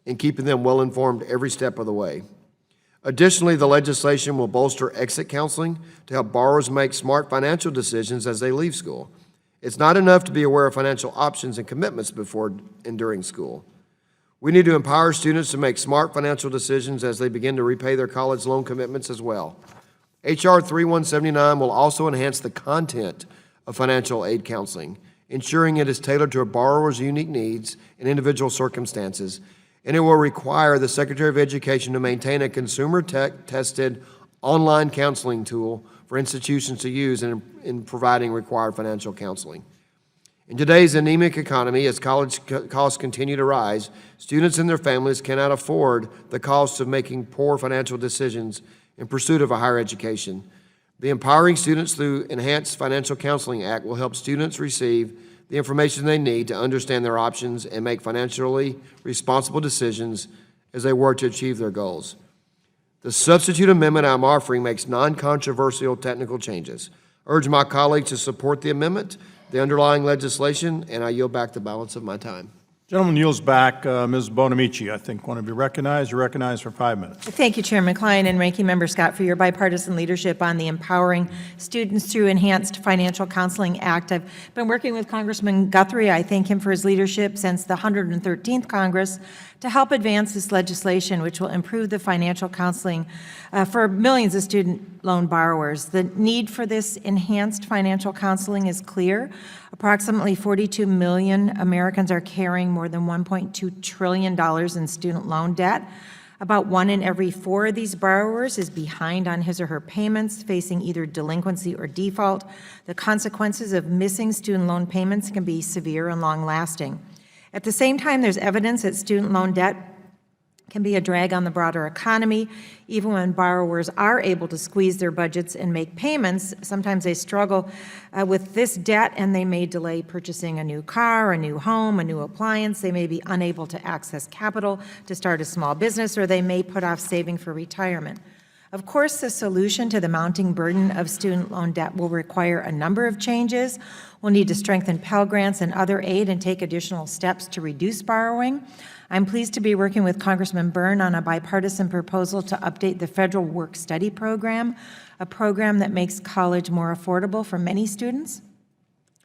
and keeping them well informed every step of the way. Additionally, the legislation will bolster exit counseling to help borrowers make smart financial decisions as they leave school. It's not enough to be aware of financial options and commitments before and during school. We need to empower students to make smart financial decisions as they begin to repay their college loan commitments as well. H.R. 3179 will also enhance the content of financial aid counseling, ensuring it is tailored to a borrower's unique needs and individual circumstances, and it will require the Secretary of Education to maintain a consumer-tested online counseling tool for institutions to use in providing required financial counseling. In today's anemic economy, as college costs continue to rise, students and their families cannot afford the costs of making poor financial decisions in pursuit of a higher education. The Empowering Students Through Enhanced Financial Counseling Act will help students receive the information they need to understand their options and make financially responsible decisions as they work to achieve their goals. The substitute amendment I'm offering makes non-controversial technical changes. I urge my colleagues to support the amendment, the underlying legislation, and I yield back the balance of my time. Gentleman yields back. Ms. Bonamici, I think, want to be recognized. You're recognized for 5 minutes. Thank you, Chairman Klein and Ranking Member Scott, for your bipartisan leadership on the Empowering Students Through Enhanced Financial Counseling Act. I've been working with Congressman Guthrie. I thank him for his leadership since the 113th Congress to help advance this legislation, which will improve the financial counseling for millions of student loan borrowers. The need for this enhanced financial counseling is clear. Approximately 42 million Americans are carrying more than $1.2 trillion in student loan debt. About 1 in every 4 of these borrowers is behind on his or her payments, facing either delinquency or default. The consequences of missing student loan payments can be severe and long-lasting. At the same time, there's evidence that student loan debt can be a drag on the broader economy. Even when borrowers are able to squeeze their budgets and make payments, sometimes they struggle with this debt and they may delay purchasing a new car, a new home, a new appliance. They may be unable to access capital to start a small business, or they may put off saving for retirement. Of course, the solution to the mounting burden of student loan debt will require a number of changes. We'll need to strengthen Pell Grants and other aid and take additional steps to reduce borrowing. I'm pleased to be working with Congressman Byrne on a bipartisan proposal to update the Federal Work-Study Program, a program that makes college more affordable for many students.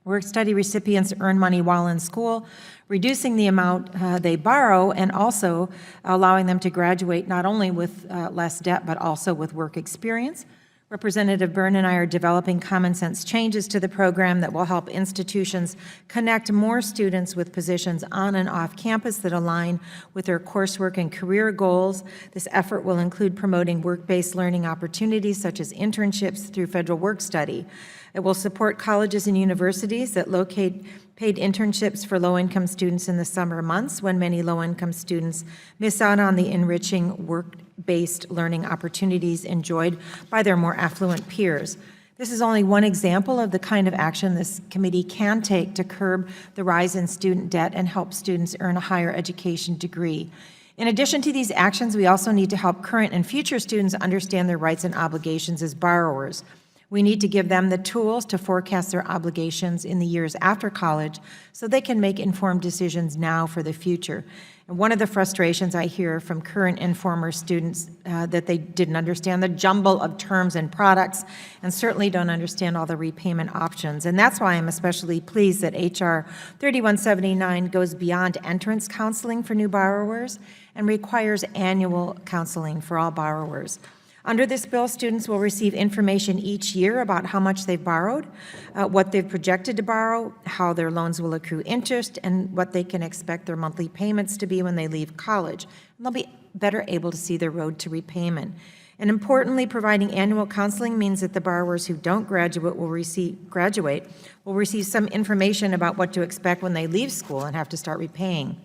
Work-study recipients earn money while in school, reducing the amount they borrow and also allowing them to graduate not only with less debt but also with work experience. Representative Byrne and I are developing common sense changes to the program that will help institutions connect more students with positions on and off campus that align with their coursework and career goals. This effort will include promoting work-based learning opportunities such as internships through federal work study. It will support colleges and universities that locate paid internships for low-income students in the summer months when many low-income students miss out on the enriching work-based learning opportunities enjoyed by their more affluent peers. This is only one example of the kind of action this committee can take to curb the rise in student debt and help students earn a higher education degree. In addition to these actions, we also need to help current and future students understand their rights and obligations as borrowers. We need to give them the tools to forecast their obligations in the years after college so they can make informed decisions now for the future. And one of the frustrations I hear from current and former students that they didn't understand the jumble of terms and products and certainly don't understand all the repayment options. And that's why I'm especially pleased that HR 3179 goes beyond entrance counseling for new borrowers and requires annual counseling for all borrowers. Under this bill, students will receive information each year about how much they've borrowed, what they've projected to borrow, how their loans will accrue interest, and what they can expect their monthly payments to be when they leave college. And they'll be better able to see their road to repayment. And importantly, providing annual counseling means that the borrowers who don't graduate will receive some information about what to expect when they leave school and have to start repaying.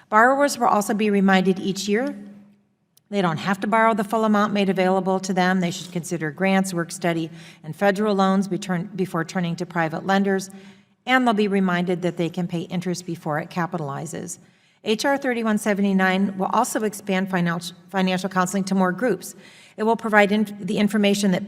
Borrowers will also be reminded each year they don't have to borrow the full amount made available to them. They should consider grants, work study, and federal loans before turning to private lenders, and they'll be reminded that they can pay interest before it capitalizes. HR 3179 will also expand financial counseling to more groups. It will provide the information that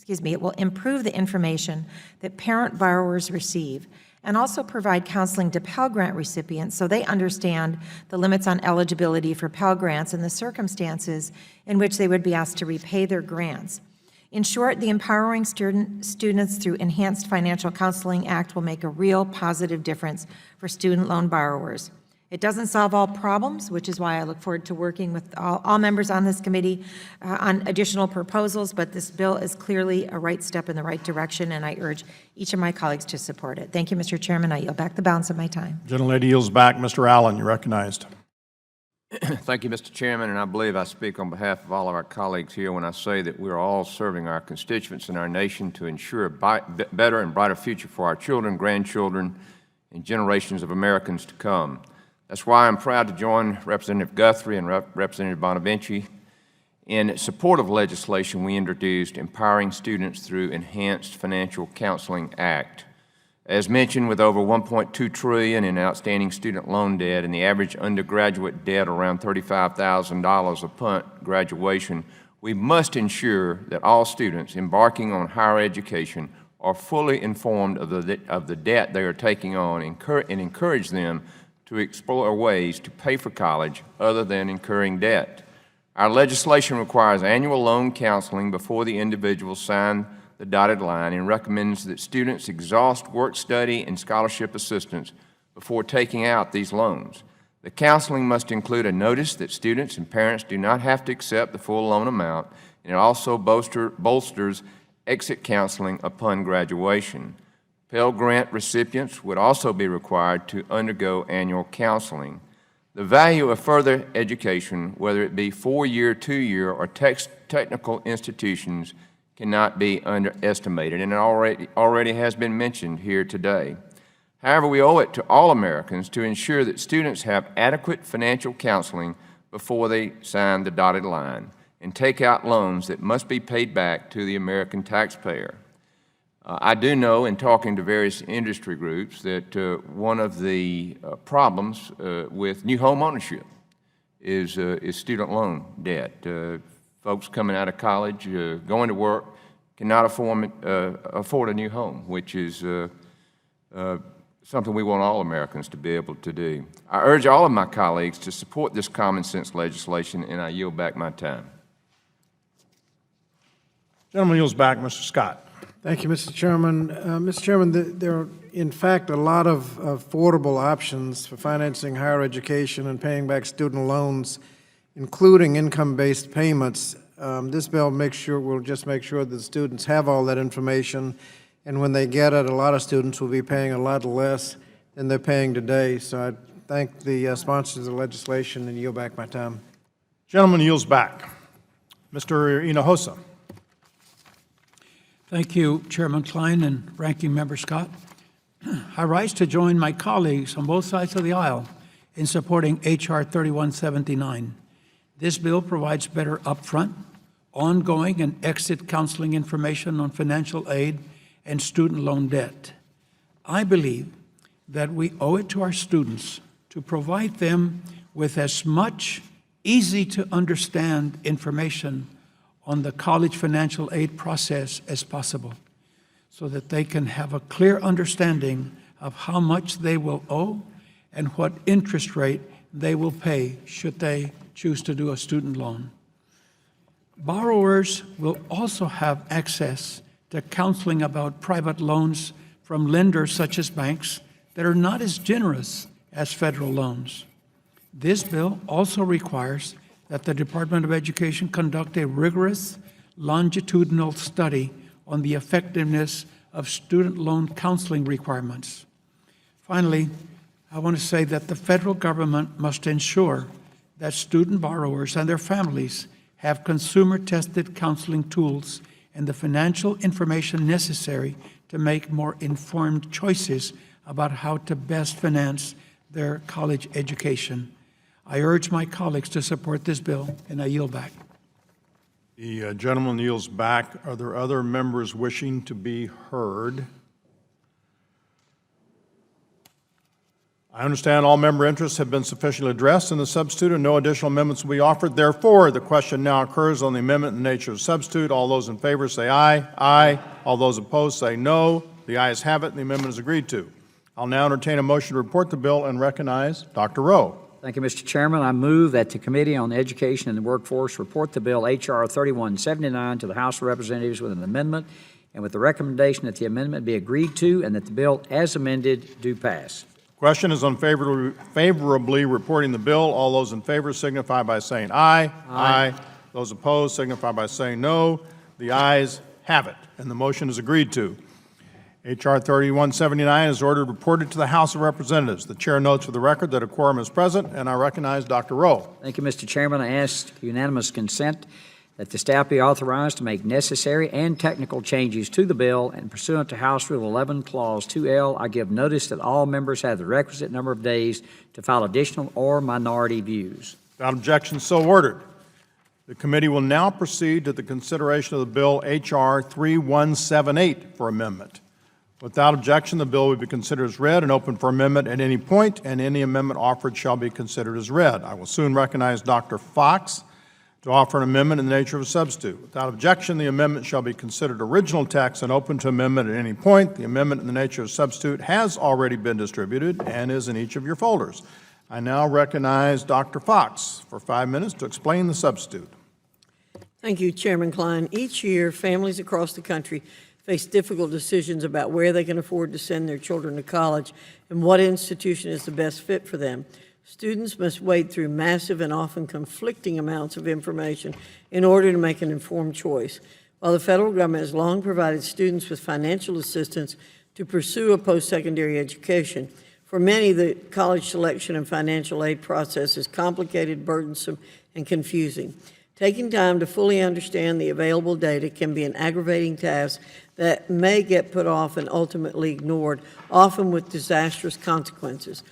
it will improve the information that parent borrowers receive, and also provide counseling to Pell Grant recipients so they understand the limits on eligibility for Pell Grants and the circumstances in which they would be asked to repay their grants. In short, the Empowering Students Through Enhanced Financial Counseling Act will make a real positive difference for student loan borrowers. It doesn't solve all problems, which is why I look forward to working with all members on this committee on additional proposals, but this bill is clearly a right step in the right direction, and I urge each of my colleagues to support it. Thank you, Mr. Chairman. I yield back the balance of my time. Gentlelady yields back. Mr. Allen, you're recognized. Thank you, Mr. Chairman, and I believe I speak on behalf of all of our colleagues here when I say that we're all serving our constituents and our nation to ensure a better and brighter future for our children, grandchildren, and generations of Americans to come. That's why I'm proud to join Representative Guthrie and Representative Bonaventure in support of legislation we introduced, Empowering Students Through Enhanced Financial Counseling Act. As mentioned, with over $1.2 trillion in outstanding student loan debt and the average undergraduate debt around $35,000 upon graduation, we must ensure that all students embarking on higher education are fully informed of the debt they are taking on and encourage them to explore ways to pay for college other than incurring debt. Our legislation requires annual loan counseling before the individuals sign the dotted line and recommends that students exhaust work study and scholarship assistance before taking out these loans. The counseling must include a notice that students and parents do not have to accept the full loan amount, and it also bolsters exit counseling upon graduation. Pell Grant recipients would also be required to undergo annual counseling. The value of further education, whether it be 4-year, 2-year, or technical institutions, cannot be underestimated, and it already has been mentioned here today. However, we owe it to all Americans to ensure that students have adequate financial counseling before they sign the dotted line and take out loans that must be paid back to the American taxpayer. I do know, in talking to various industry groups, that one of the problems with new home ownership is student loan debt. Folks coming out of college, going to work, cannot afford a new home, which is something we want all Americans to be able to do. I urge all of my colleagues to support this common sense legislation, and I yield back my time. Gentleman yields back. Mr. Scott. Thank you, Mr. Chairman. Mr. Chairman, there are, in fact, a lot of affordable options for financing higher education and paying back student loans, including income-based payments. This bill will just make sure that students have all that information, and when they get it, a lot of students will be paying a lot less than they're paying today. So I thank the sponsors of the legislation and yield back my time. Gentleman yields back. Mr. Hinojosa. Thank you, Chairman Klein and Ranking Member Scott. I rise to join my colleagues on both sides of the aisle in supporting H.R. 3179. This bill provides better upfront, ongoing, and exit counseling information on financial aid and student loan debt. I believe that we owe it to our students to provide them with as much easy-to-understand information on the college financial aid process as possible, so that they can have a clear understanding of how much they will owe and what interest rate they will pay should they choose to do a student loan. Borrowers will also have access to counseling about private loans from lenders such as banks that are not as generous as federal loans. This bill also requires that the Department of Education conduct a rigorous longitudinal study on the effectiveness of student loan counseling requirements. Finally, I want to say that the federal government must ensure that student borrowers and their families have consumer-tested counseling tools and the financial information necessary to make more informed choices about how to best finance their college education. I urge my colleagues to support this bill, and I yield back. The gentleman yields back. Are there other members wishing to be heard? I understand all member interests have been sufficiently addressed in the substitute and no additional amendments will be offered. Therefore, the question now occurs on the amendment in the nature of substitute. All those in favor say aye. Aye. All those opposed say no. The ayes have it, and the amendment is agreed to. I'll now entertain a motion to report the bill and recognize Dr. Rowe. Thank you, Mr. Chairman. I move that the Committee on Education and the Workforce report the bill H.R. 3179 to the House of Representatives with an amendment and with the recommendation that the amendment be agreed to and that the bill as amended do pass. Question is on favorably reporting the bill. All those in favor signify by saying aye. Aye. Those opposed signify by saying no. The ayes have it, and the motion is agreed to. H.R. 3179 is ordered reported to the House of Representatives. The chair notes for the record that a quorum is present, and I recognize Dr. Rowe. Thank you, Mr. Chairman. I ask unanimous consent that the staff be authorized to make necessary and technical changes to the bill, and pursuant to House Rule 11, Clause 2L, I give notice that all members have the requisite number of days to file additional or minority views. Without objection, so ordered. The committee will now proceed to the consideration of the bill H.R. 3178 for amendment. Without objection, the bill will be considered as read and open for amendment at any point, and any amendment offered shall be considered as read. I will soon recognize Dr. Fox to offer an amendment in the nature of a substitute. Without objection, the amendment shall be considered original text and open to amendment at any point. The amendment in the nature of a substitute has already been distributed and is in each of your folders. I now recognize Dr. Fox for 5 minutes to explain the substitute. Thank you, Chairman Klein. Each year, families across the country face difficult decisions about where they can afford to send their children to college and what institution is the best fit for them. Students must wade through massive and often conflicting amounts of information in order to make an informed choice. While the federal government has long provided students with financial assistance to pursue a post-secondary education, for many, the college selection and financial aid process is complicated, burdensome, and confusing. Taking time to fully understand the available data can be an aggravating task that may get put off and ultimately ignored, often with disastrous consequences.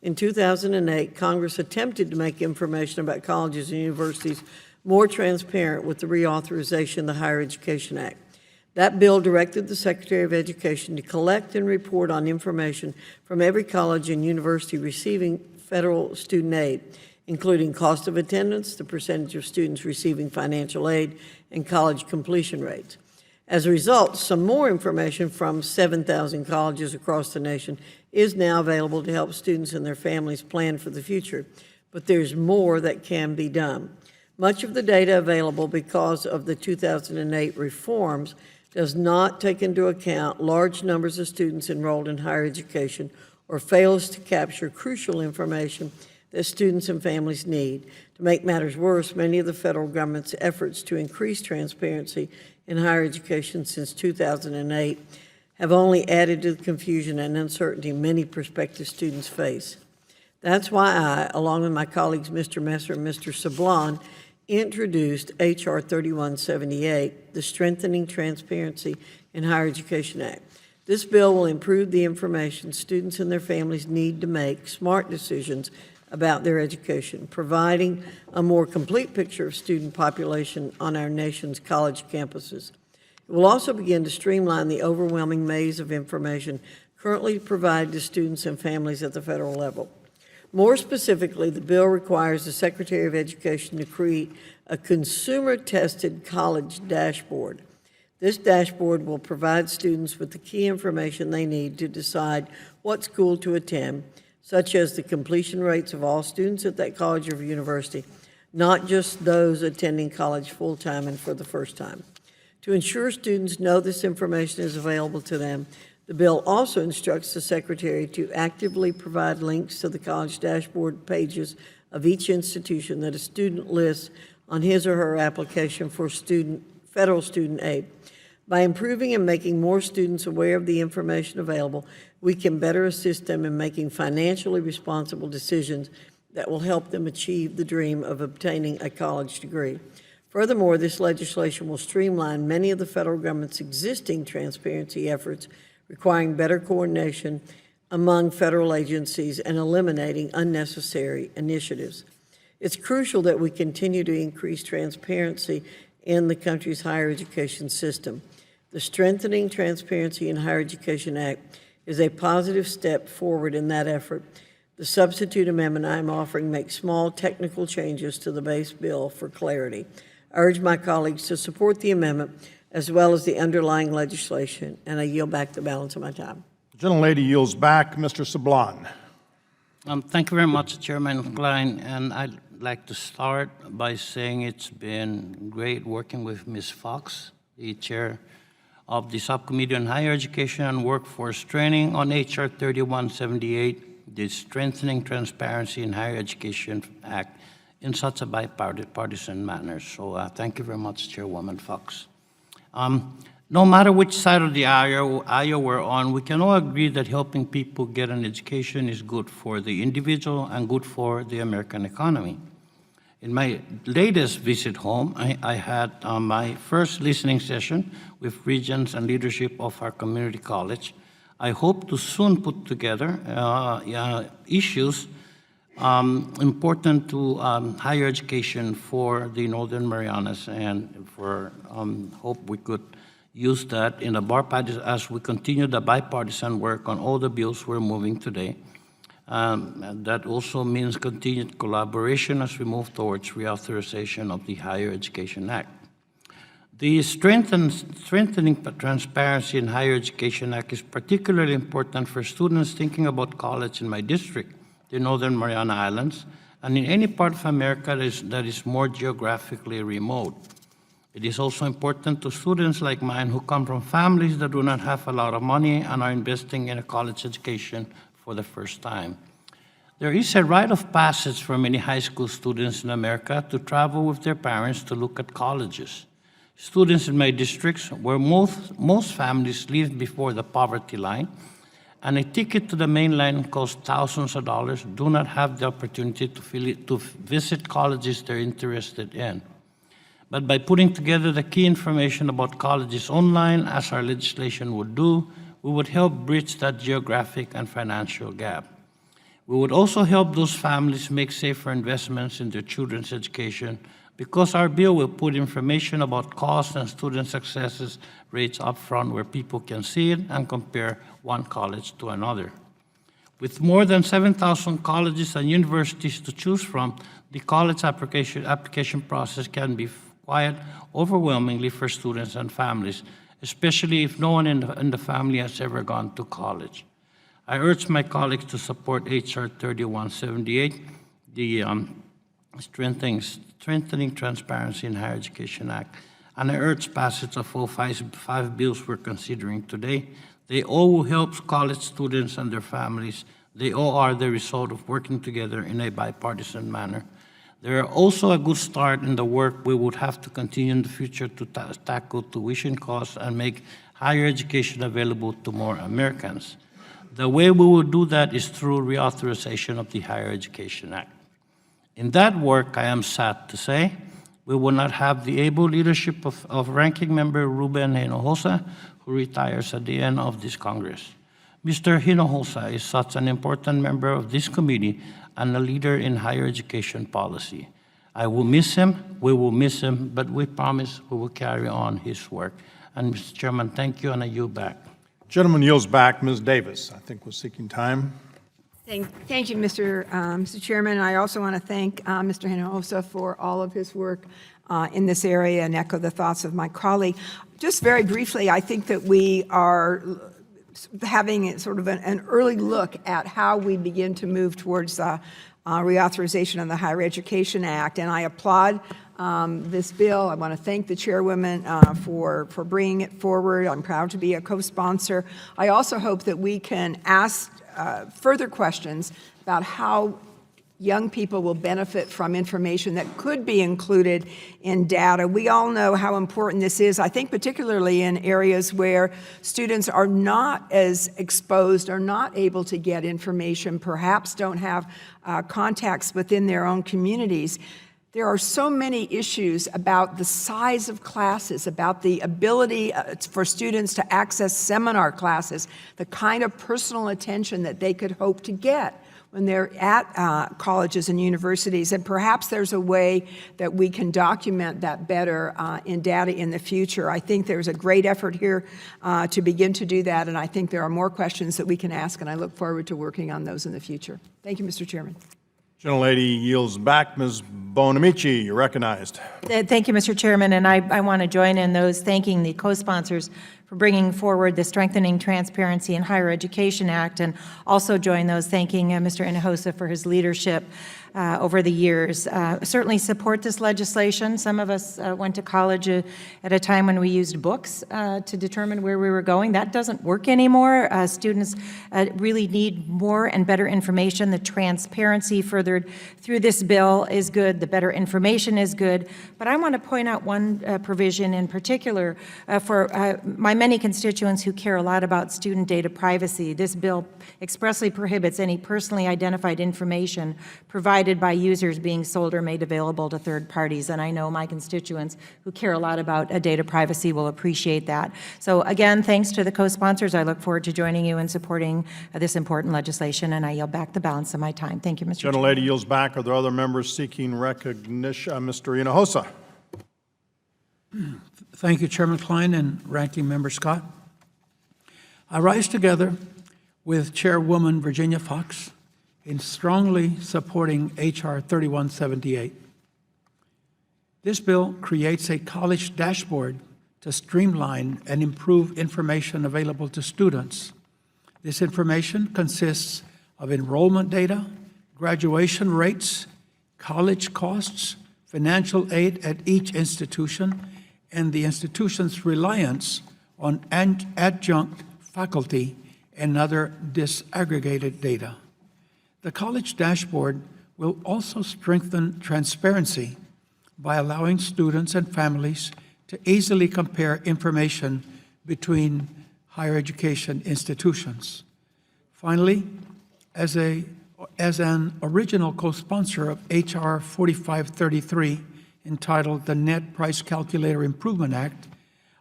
In 2008, Congress attempted to make information about colleges and universities more transparent with the reauthorization of the Higher Education Act. That bill directed the Secretary of Education to collect and report on information from every college and university receiving federal student aid, including cost of attendance, the percentage of students receiving financial aid, and college completion rates. As a result, some more information from 7,000 colleges across the nation is now available to help students and their families plan for the future, but there's more that can be done. Much of the data available because of the 2008 reforms does not take into account large numbers of students enrolled in higher education or fails to capture crucial information that students and families need. To make matters worse, many of the federal government's efforts to increase transparency in higher education since 2008 have only added to the confusion and uncertainty many prospective students face. That's why I, along with my colleagues Mr. Messer and Mr. Sablon, introduced H.R. 3178, the Strengthening Transparency in Higher Education Act. This bill will improve the information students and their families need to make smart decisions about their education, providing a more complete picture of student population on our nation's college campuses. It will also begin to streamline the overwhelming maze of information currently provided to students and families at the federal level. More specifically, the bill requires the Secretary of Education to create a consumer-tested college dashboard. This dashboard will provide students with the key information they need to decide what school to attend, such as the completion rates of all students at that college or university, not just those attending college full-time and for the first time. To ensure students know this information is available to them, the bill also instructs the Secretary to actively provide links to the college dashboard pages of each institution that a student lists on his or her application for federal student aid. By improving and making more students aware of the information available, we can better assist them in making financially responsible decisions that will help them achieve the dream of obtaining a college degree. Furthermore, this legislation will streamline many of the federal government's existing transparency efforts, requiring better coordination among federal agencies and eliminating unnecessary initiatives. It's crucial that we continue to increase transparency in the country's higher education system. The Strengthening Transparency in Higher Education Act is a positive step forward in that effort. The substitute amendment I'm offering makes small technical changes to the base bill for clarity. I urge my colleagues to support the amendment as well as the underlying legislation, and I yield back the balance of my time. The gentlelady yields back. Mr. Sablon. Thank you very much, Chairman Klein, and I'd like to start by saying it's been great working with Ms. Fox, the chair of the Subcommittee on Higher Education and Workforce Training on H.R. 3178, the Strengthening Transparency in Higher Education Act, in such a bipartisan manner. So thank you very much, Chairwoman Fox. No matter which side of the aisle we're on, we can all agree that helping people get an education is good for the individual and good for the American economy. In my latest visit home, I had my first listening session with regents and leadership of our community college. I hope to soon put together issues important to higher education for the Northern Marianas, and for hope we could use that in the as we continue the bipartisan work on all the bills we're moving today. And that also means continued collaboration as we move towards reauthorization of the Higher Education Act. The Strengthening Transparency in Higher Education Act is particularly important for students thinking about college in my district, the Northern Mariana Islands, and in any part of America that is more geographically remote. It is also important to students like mine who come from families that do not have a lot of money and are investing in a college education for the first time. There is a rite of passage for many high school students in America to travel with their parents to look at colleges. Students in my districts, where most families live before the poverty line, and a ticket to the mainland costs thousands of dollars, do not have the opportunity to visit colleges they're interested in. But by putting together the key information about colleges online, as our legislation would do, we would help bridge that geographic and financial gap. We would also help those families make safer investments in their children's education, because our bill will put information about costs and student success rates up front where people can see it and compare one college to another. With more than 7,000 colleges and universities to choose from, the college application process can be quite overwhelmingly for students and families, especially if no one in the family has ever gone to college. I urge my colleagues to support H.R. 3178, the Strengthening Transparency in Higher Education Act, and I urge passage of all five bills we're considering today. They all will help college students and their families They all are the result of working together in a bipartisan manner. They are also a good start in the work we would have to continue in the future to tackle tuition costs and make higher education available to more Americans. The way we will do that is through reauthorization of the Higher Education Act. In that work, I am sad to say, we will not have the able leadership of Ranking Member Ruben Hinojosa, who retires at the end of this Congress. Mr. Hinojosa is such an important member of this committee and a leader in higher education policy. I will miss him, we will miss him, but we promise we will carry on his work. And Mr. Chairman, thank you, and I yield back. Gentleman yields back. Ms. Davis, I think, was seeking time. Thank you, Mr. Chairman. I also want to thank Mr. Hinojosa for all of his work in this area and echo the thoughts of my colleague. Just very briefly, I think that we are having sort of an early look at how we begin to move towards reauthorization of the Higher Education Act, and I applaud this bill. I want to thank the chairwoman for bringing it forward. I'm proud to be a co-sponsor. I also hope that we can ask further questions about how young people will benefit from information that could be included in data. We all know how important this is, I think particularly in areas where students are not as exposed, are not able to get information, perhaps don't have contacts within their own communities. There are so many issues about the size of classes, about the ability for students to access seminar classes, the kind of personal attention that they could hope to get when they're at colleges and universities. And perhaps there's a way that we can document that better in data in the future. I think there's a great effort here to begin to do that, and I think there are more questions that we can ask, and I look forward to working on those in the future. Thank you, Mr. Chairman. Gentlelady yields back. Ms. Bonamici, you're recognized. Thank you, Mr. Chairman, and I want to join in those thanking the co-sponsors for bringing forward the Strengthening Transparency in Higher Education Act, and also join those thanking Mr. Hinojosa for his leadership over the years. Certainly support this legislation. Some of us went to college at a time when we used books to determine where we were going. That doesn't work anymore. Students really need more and better information. The transparency furthered through this bill is good. The better information is good. But I want to point out one provision in particular for my many constituents who care a lot about student data privacy. This bill expressly prohibits any personally identified information provided by users being sold or made available to third parties. And I know my constituents who care a lot about data privacy will appreciate that. So again, thanks to the co-sponsors. I look forward to joining you in supporting this important legislation, and I yield back the balance of my time. Thank you, Mr. Chairman. Gentlelady yields back. Are there other members seeking recognition? Mr. Hinojosa. Thank you, Chairman Klein and Ranking Member Scott. I rise together with Chairwoman Virginia Fox in strongly supporting H.R. 3178. This bill creates a college dashboard to streamline and improve information available to students. This information consists of enrollment data, graduation rates, college costs, financial aid at each institution, and the institution's reliance on adjunct faculty and other disaggregated data. The college dashboard will also strengthen transparency by allowing students and families to easily compare information between higher education institutions. Finally, as an original co-sponsor of H.R. 4533, entitled the Net Price Calculator Improvement Act,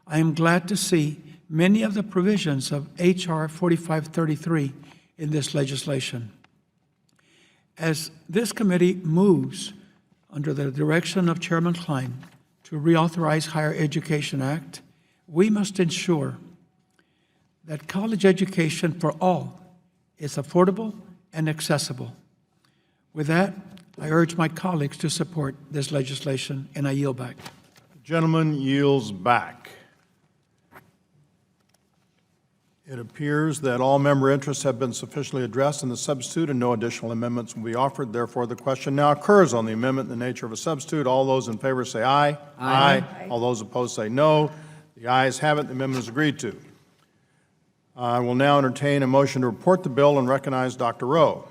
I am glad to see many of the provisions of H.R. 4533 in this legislation. As this committee moves under the direction of Chairman Klein to reauthorize Higher Education Act, we must ensure that college education for all is affordable and accessible. With that, I urge my colleagues to support this legislation, and I yield back. The gentleman yields back. It appears that all member interests have been sufficiently addressed in the substitute and no additional amendments will be offered. Therefore, the question now occurs on the amendment in the nature of a substitute. All those in favor say aye. Aye. All those opposed say no. The ayes have it. The amendment is agreed to. I will now entertain a motion to report the bill and recognize Dr. Rowe.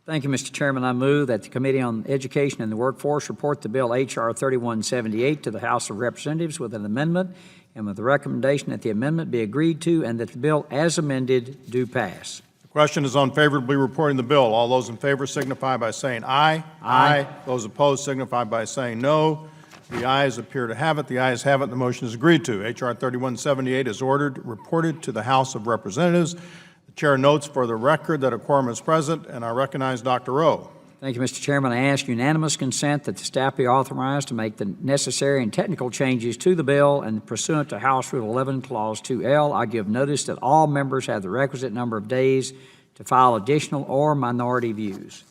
Thank you, Mr. Chairman. I move that the Committee on Education and the Workforce report the bill H.R. 3178 to the House of Representatives with an amendment and with the recommendation that the amendment be agreed to and that the bill as amended do pass. The question is on favorably reporting the bill. All those in favor signify by saying aye. Aye. Those opposed signify by saying no. The ayes appear to have it. The ayes have it. The motion is agreed to. H.R. 3178 is reported to the House of Representatives. The chair notes for the record that a quorum is present, and I recognize Dr. Rowe. Thank you, Mr. Chairman. I ask unanimous consent that the staff be authorized to make the necessary and technical changes to the bill, and pursuant to House Rule 11, Clause 2L, I give notice that all members have the requisite number of days to file additional or minority views.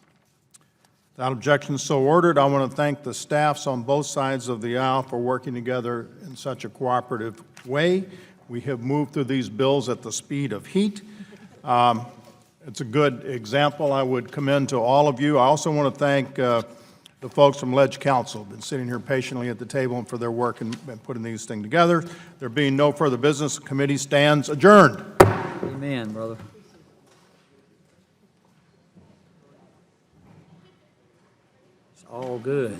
Without objection, so ordered. I want to thank the staffs on both sides of the aisle for working together in such a cooperative way. We have moved through these bills at the speed of heat. It's a good example. I would commend to all of you. I also want to thank the folks from Ledge Council who've been sitting here patiently at the table and for their work in putting these things together. There being no further business, the committee stands adjourned. Amen, brother. It's all good.